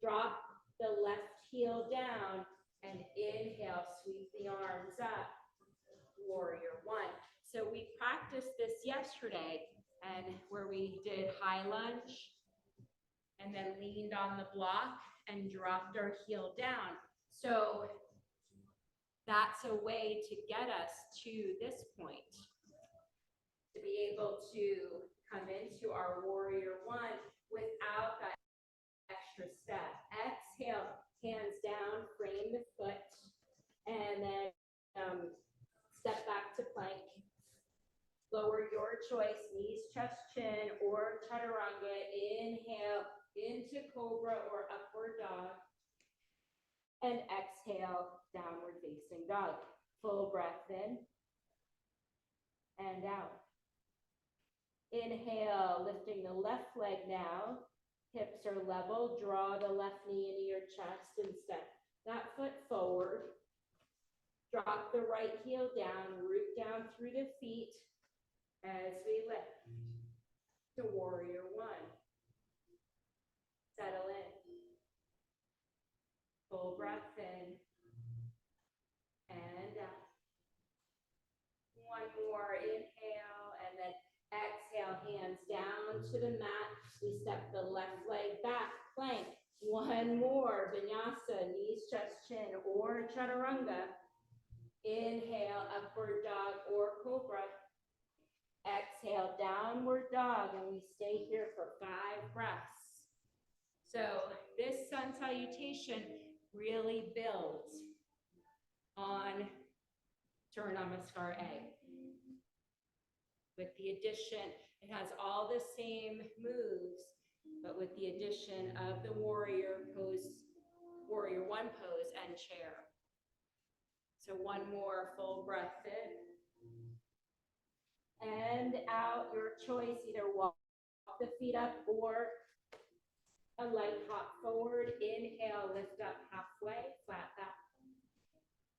Drop the left heel down and inhale, sweep the arms up. Warrior 1. So we practiced this yesterday, and where we did high lunge and then leaned on the block and dropped our heel down. So that's a way to get us to this point, to be able to come into our warrior 1 without that extra step. Exhale, hands down, frame the foot, and then step back to plank. Lower your choice, knees, chest, chin, or Chaturanga. Inhale into Cobra or Upward Dog. And exhale, Downward Facing Dog. Full breath in. and out. Inhale, lifting the left leg now. Hips are level. Draw the left knee into your chest and step that foot forward. Drop the right heel down, root down through the feet as we lift to warrior one. Settle in. Full breath in and out. One more inhale and then exhale, hands down to the mat. We step the left leg back, plank. One more, vinyasa, knees, chest, chin, or chaturanga. Inhale, upward dog or cobra. Exhale, downward dog, and we stay here for 5 breaths. So this sun salutation really builds on Surya Namaskar A. With the addition, it has all the same moves, but with the addition of the warrior pose, warrior one pose and chair. So one more full breath in and out, your choice, either walk the feet up or a light hop forward. Inhale, lift up halfway, flat back.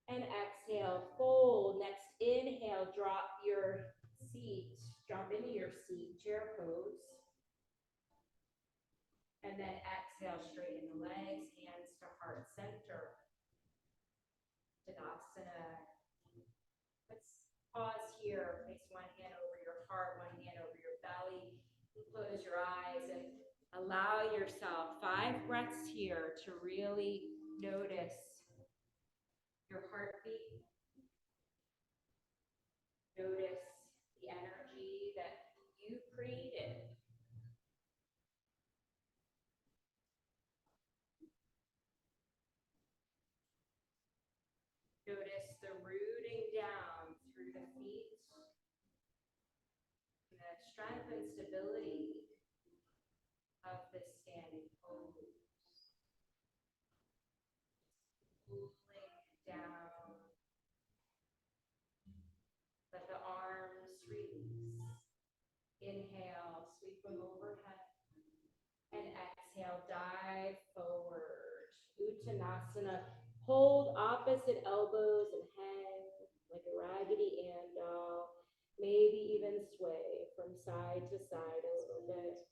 And exhale, fold. Next inhale, drop your seat, drop into your seat, chair pose. And then exhale, straighten the legs, hands to heart center. Tadasana. Let's pause here. Place one hand over your heart, one hand over your belly. Close your eyes and allow yourself 5 breaths here to really notice your heartbeat. Notice the energy that you created. Notice the rooting down through the feet, and the strength and stability of the standing pose. Cooling down. Let the arms release. Inhale, sweep them overhead. And exhale, dive forward. Uttanasana. Hold opposite elbows and hang like a Raggedy Ann doll. Maybe even sway from side to side a little bit.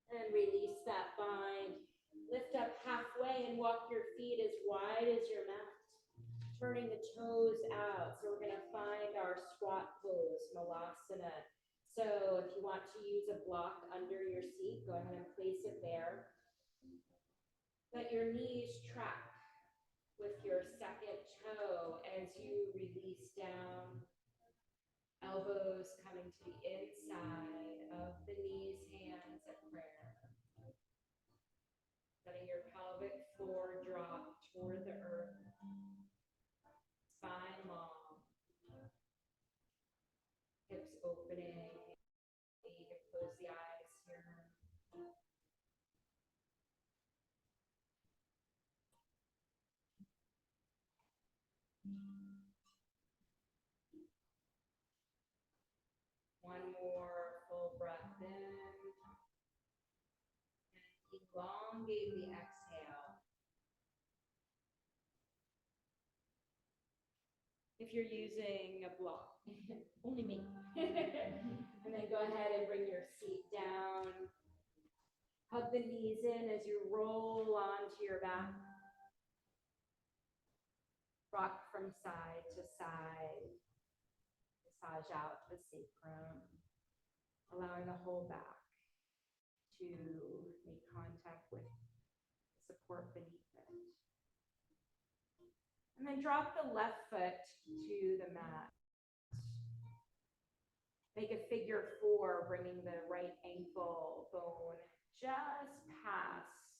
And release that bind. Lift up halfway and walk your feet as wide as your mat. Turning the toes out. So we're going to find our squat pose, Malasana. So if you want to use a block under your seat, go ahead and place it there. Let your knees track with your second toe as you release down. Elbows coming to the inside of the knees, hands at prayer. Letting your pelvic floor drop toward the earth. Spine long. Hips opening. You can close the eyes here. One more full breath in. And elongate the exhale. If you're using a block, only me. And then go ahead and bring your seat down. Hug the knees in as you roll onto your back. Rock from side to side. Massage out the sacrum. Allowing the whole back to make contact with the support beneath it. And then drop the left foot to the mat. Make a figure 4, bringing the right ankle bone just past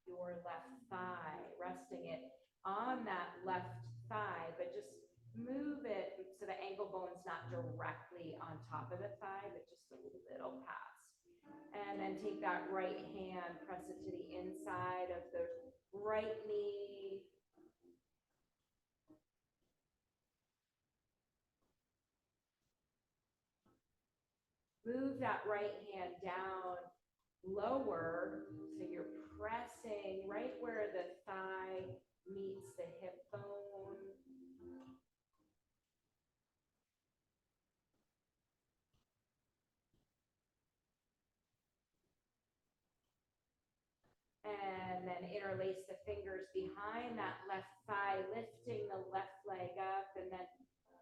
your left thigh, resting it on that left thigh, but just move it so the ankle bone's not directly on top of the thigh, but just a little past. And then take that right hand, press it to the inside of the right knee. Move that right hand down lower, so you're pressing right where the thigh meets the hip bone. And then interlace the fingers behind that left thigh, lifting the left leg up, and then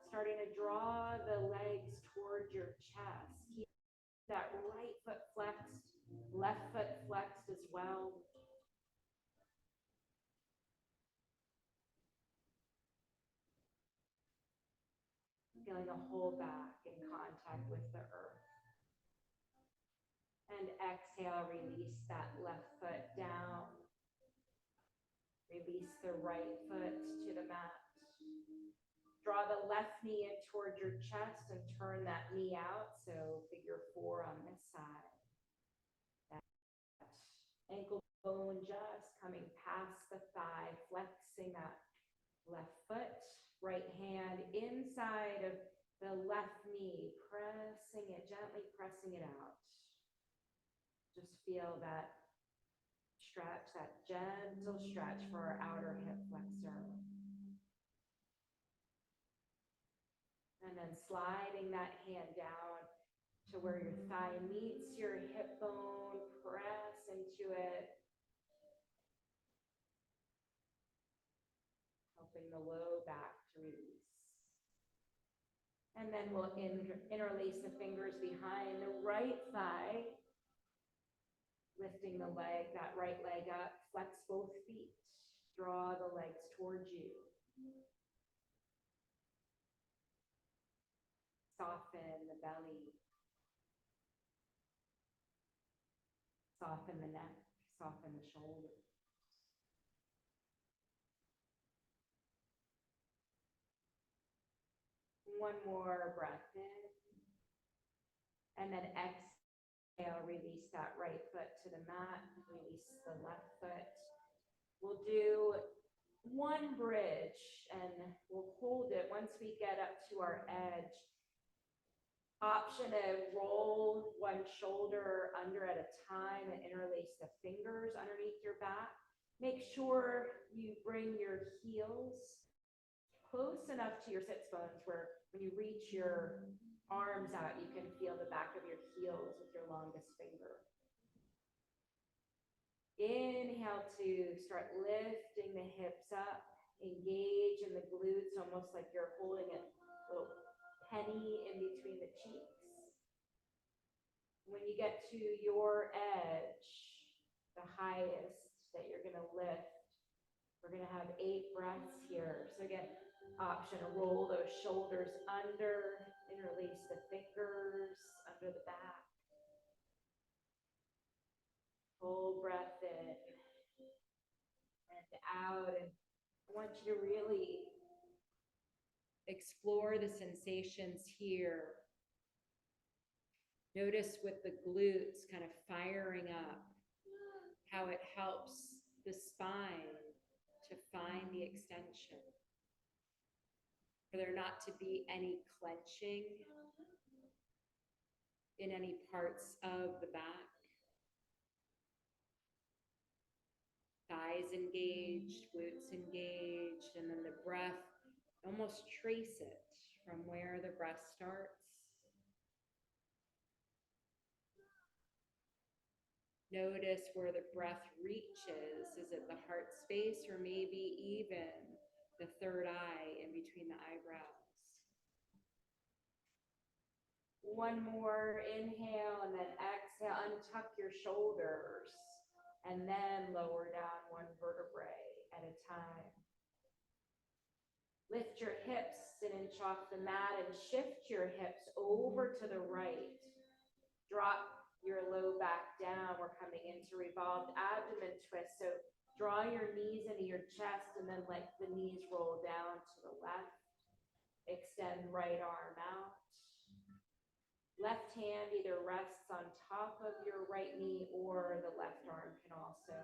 starting to draw the legs towards your chest. Keep that right foot flexed, left foot flexed as well. Feeling the whole back in contact with the earth. And exhale, release that left foot down. Release the right foot to the mat. Draw the left knee in towards your chest and turn that knee out. So figure 4 on this side. That ankle bone just coming past the thigh, flexing that left foot. Right hand inside of the left knee, pressing it, gently pressing it out. Just feel that stretch, that gentle stretch for our outer hip flexor. And then sliding that hand down to where your thigh meets your hip bone, press into it. Helping the low back to release. And then we'll interlace the fingers behind the right thigh, lifting the leg, that right leg up, flex both feet, draw the legs towards you. Soften the belly, soften the neck, soften the shoulders. One more breath in, and then exhale, release that right foot to the mat, release the left foot. We'll do one bridge and we'll hold it once we get up to our edge. Option to roll one shoulder under at a time and interlace the fingers underneath your back. Make sure you bring your heels close enough to your sits bones where when you reach your arms out, you can feel the back of your heels with your longest finger. Inhale to start lifting the hips up, engage in the glutes, almost like you're holding a little penny in between the cheeks. When you get to your edge, the highest that you're gonna lift, we're gonna have 8 breaths here. So again, option to roll those shoulders under, interlace the fingers under the back. Full breath in and out. And I want you to really explore the sensations here. Notice with the glutes kind of firing up, how it helps the spine to find the extension. For there not to be any clenching in any parts of the back. Thighs engaged, glutes engaged, and then the breath, almost trace it from where the breath starts. Notice where the breath reaches. Is it the heart space or maybe even the third eye in between the eyebrows? One more inhale and then exhale, untuck your shoulders and then lower down one vertebrae at a time. Lift your hips an inch off the mat and shift your hips over to the right. Drop your low back down. We're coming into revolved abdomen twist. So draw your knees into your chest and then let the knees roll down to the left. Extend right arm out. Left hand either rests on top of your right knee, or the left arm can also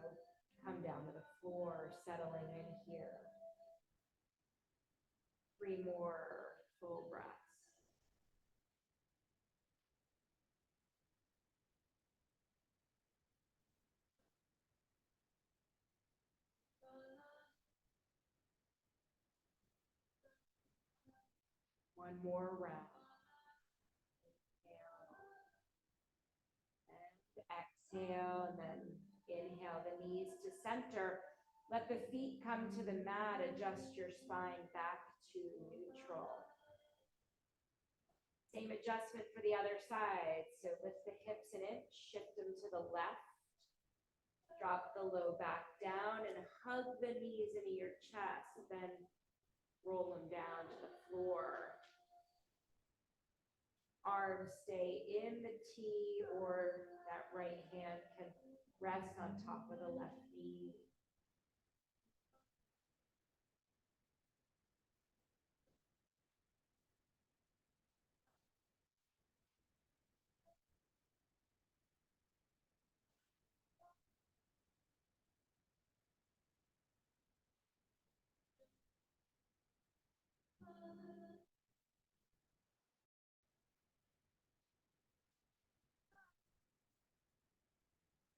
come down to the floor, settling in here. 3 more full breaths. One more round. Exhale, and then inhale the knees to center. Let the feet come to the mat. Adjust your spine back to neutral. Same adjustment for the other side. So lift the hips an inch, shift them to the left. Drop the low back down and hug the knees into your chest. Then roll them down to the floor. Arms stay in the T, or that right hand can rest on top of the left knee.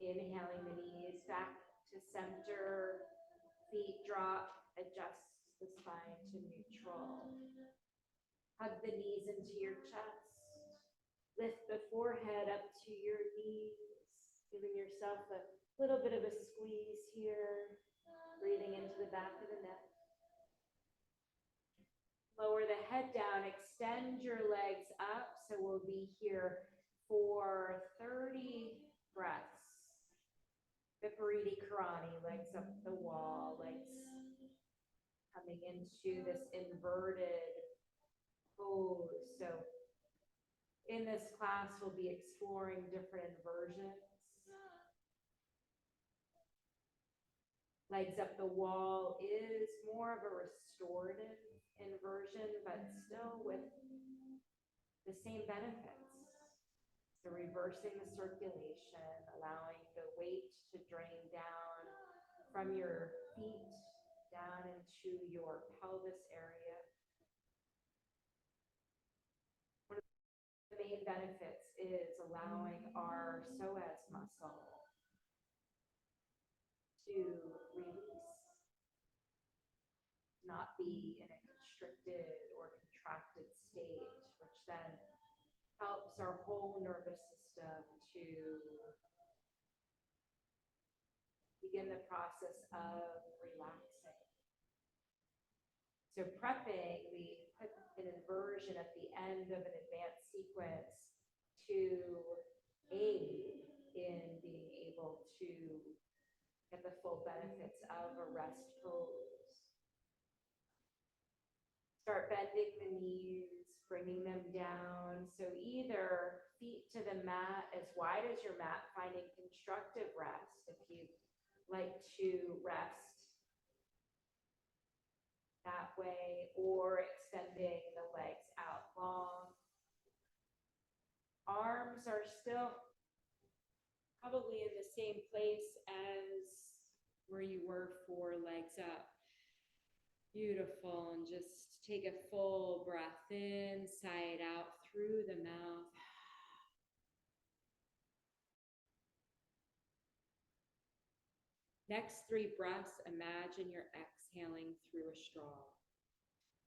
Inhaling the knees back to center, feet drop, adjust the spine to neutral. Hug the knees into your chest. Lift the forehead up to your knees, giving yourself a little bit of a squeeze here, breathing into the back of the neck. Lower the head down, extend your legs up, so we'll be here for 30 breaths. Vipariti Karani, legs up the wall, legs coming into this inverted pose. So in this class, we'll be exploring different inversions. Legs up the wall is more of a restorative inversion, but still with the same benefits. So reversing the circulation, allowing the weight to drain down from your feet down into your pelvis area. One of the main benefits is allowing our psoas muscle to release, not be in a constricted or contracted state, which then helps our whole nervous system to begin the process of relaxing. So prepping, we put an inversion at the end of an advanced sequence to aid in being able to get the full benefits of a rest pose. Start bending the knees, bringing them down. So either feet to the mat, as wide as your mat, finding constructive rest. If you like to rest that way, or extending the legs out long. Arms are still probably in the same place as where you were for legs up. Beautiful. And just take a full breath in, sigh it out through the mouth. Next 3 breaths, imagine you're exhaling through a straw.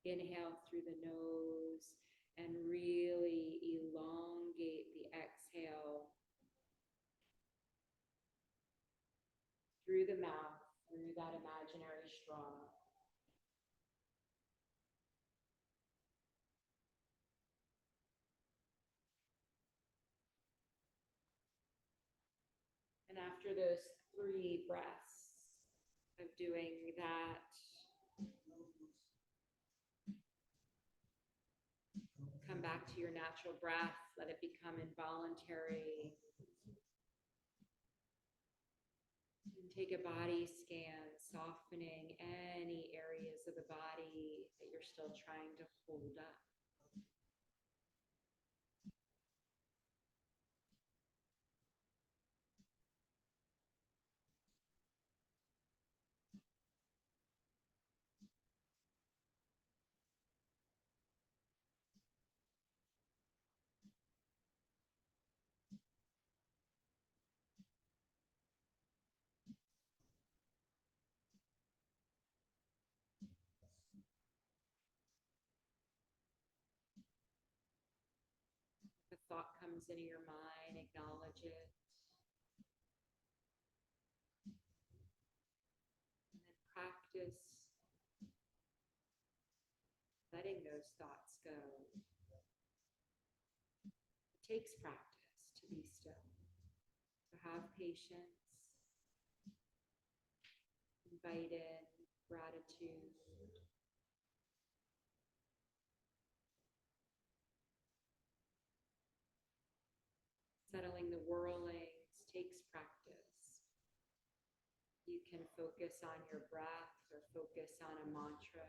Inhale through the nose and really elongate the exhale through the mouth, through that imaginary straw. And after those 3 breaths of doing that, come back to your natural breath, let it become involuntary. And take a body scan, softening any any areas of the body that you're still trying to hold up. If a thought comes into your mind, acknowledge it. And then practice letting those thoughts go. It takes practice to be still. So have patience. Invite in gratitude. Settling the whirlings takes practice. You can focus on your breath or focus on a mantra.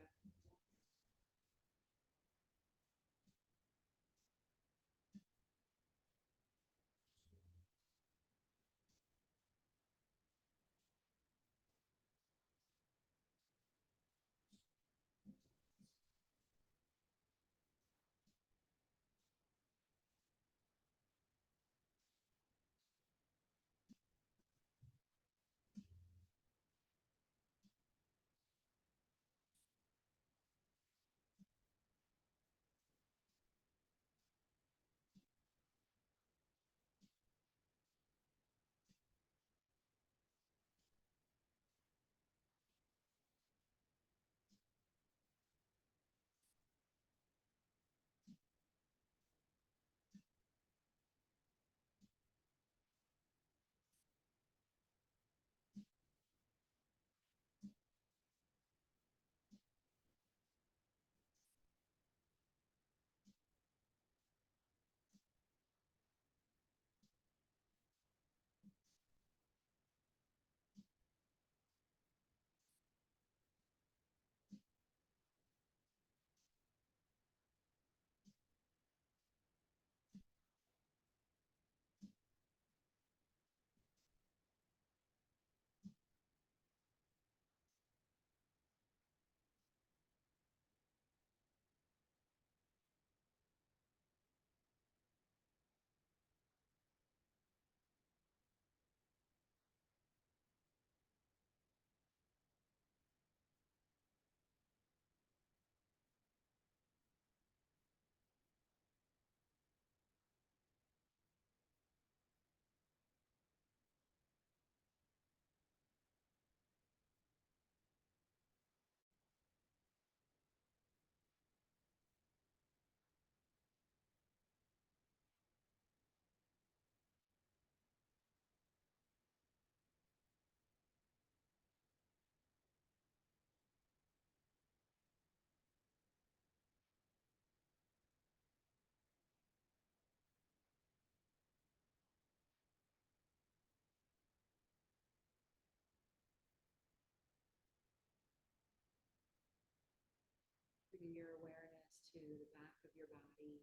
Bringing your awareness to the back of your body,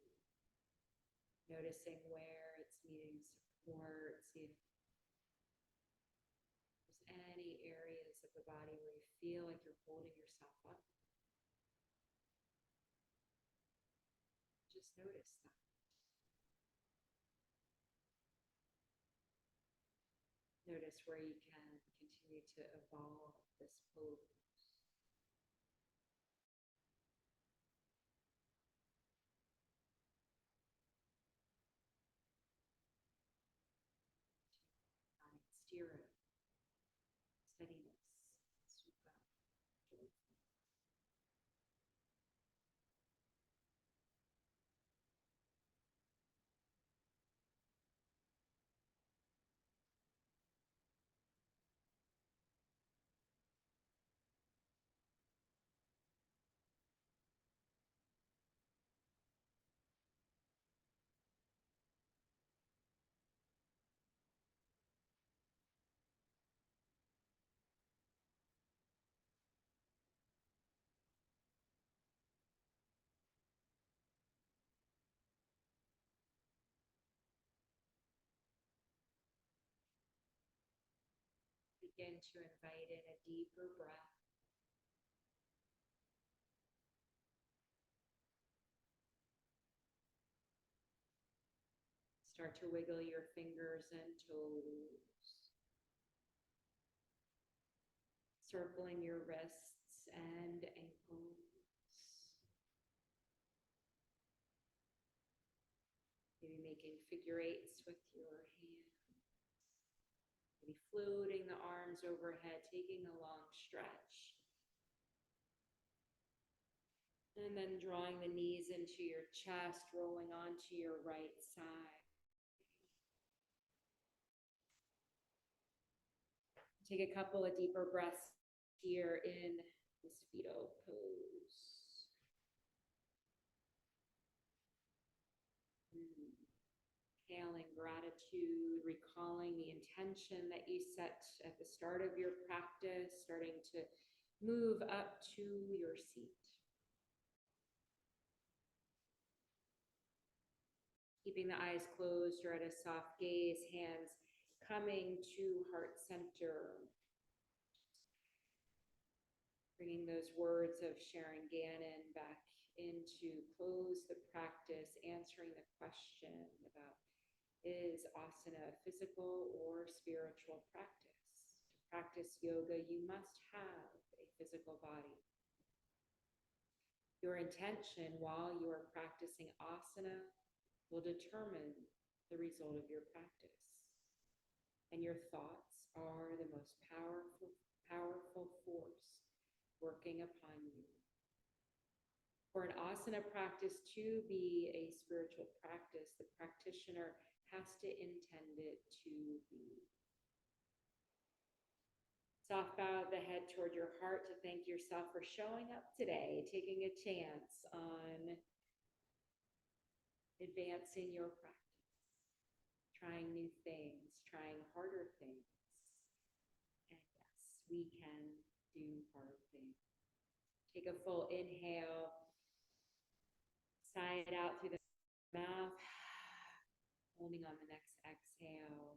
noticing where it's needing support, see if there's any areas of the body where you feel like you're holding yourself up. Just notice that. Notice where you can continue to evolve this pose. Stira, steadiness, sukha, joyful. begin to invite in a deeper breath. Start to wiggle your fingers and toes. Circling your wrists and ankles. Maybe making figure eights with your hands. Maybe floating the arms overhead, taking a long stretch. And then drawing the knees into your chest, rolling onto your right side. Take a couple of deeper breaths here in this fetal pose. Hailing gratitude, recalling the intention that you set at the start of your practice, starting to move up to your seat. Keeping the eyes closed or at a soft gaze, hands coming to heart center. Bringing those words of Sharon Gannon back in to close the practice, answering the question about, is asana a physical or spiritual practice? To practice yoga, you must have a physical body. Your intention while you are practicing asana will determine the result of your practice. And your thoughts are the most powerful force working upon you. For an asana practice to be a spiritual practice, the practitioner has to intend it to be. Soft bow of the head toward your heart to thank yourself for showing up today, taking a chance on advancing your practice, trying new things, trying harder things. And yes, we can do hard things. Take a full inhale, sigh it out through the mouth, holding on the next exhale.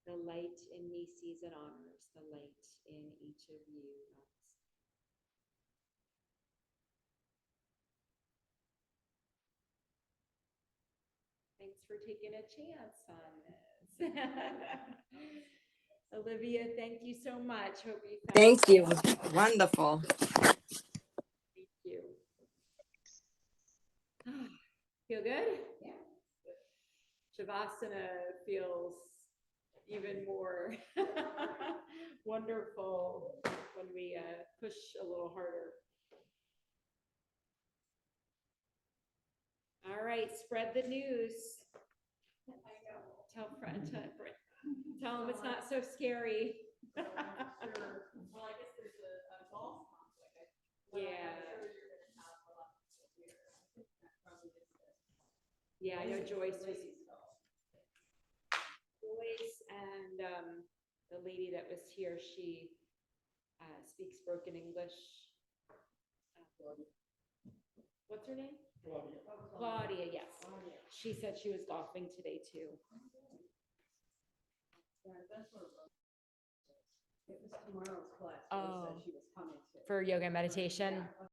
The light in me sees and honors the light in each of you. Thanks for taking a chance on this. Olivia, thank you so much. Hope you found Thank you. Wonderful. Thank you. Feel good? Yeah. Shavasana feels even more wonderful when we push a little harder. All right, spread the news. I know. Tell tell them it's not so scary. Sure. Well, I guess there's a golf conflict. Yeah. I'm sure you're gonna have a lot of people here. I think that probably is the. Yeah, I know Joyce was. Ladies golf. Joyce and the lady that was here, she speaks broken English. What's her name? Claudia. Claudia, yes. Claudia. She said she was golfing today too. Yeah, that's what it was. It was tomorrow's class. Oh. She said she was coming to. For yoga and meditation. Yeah.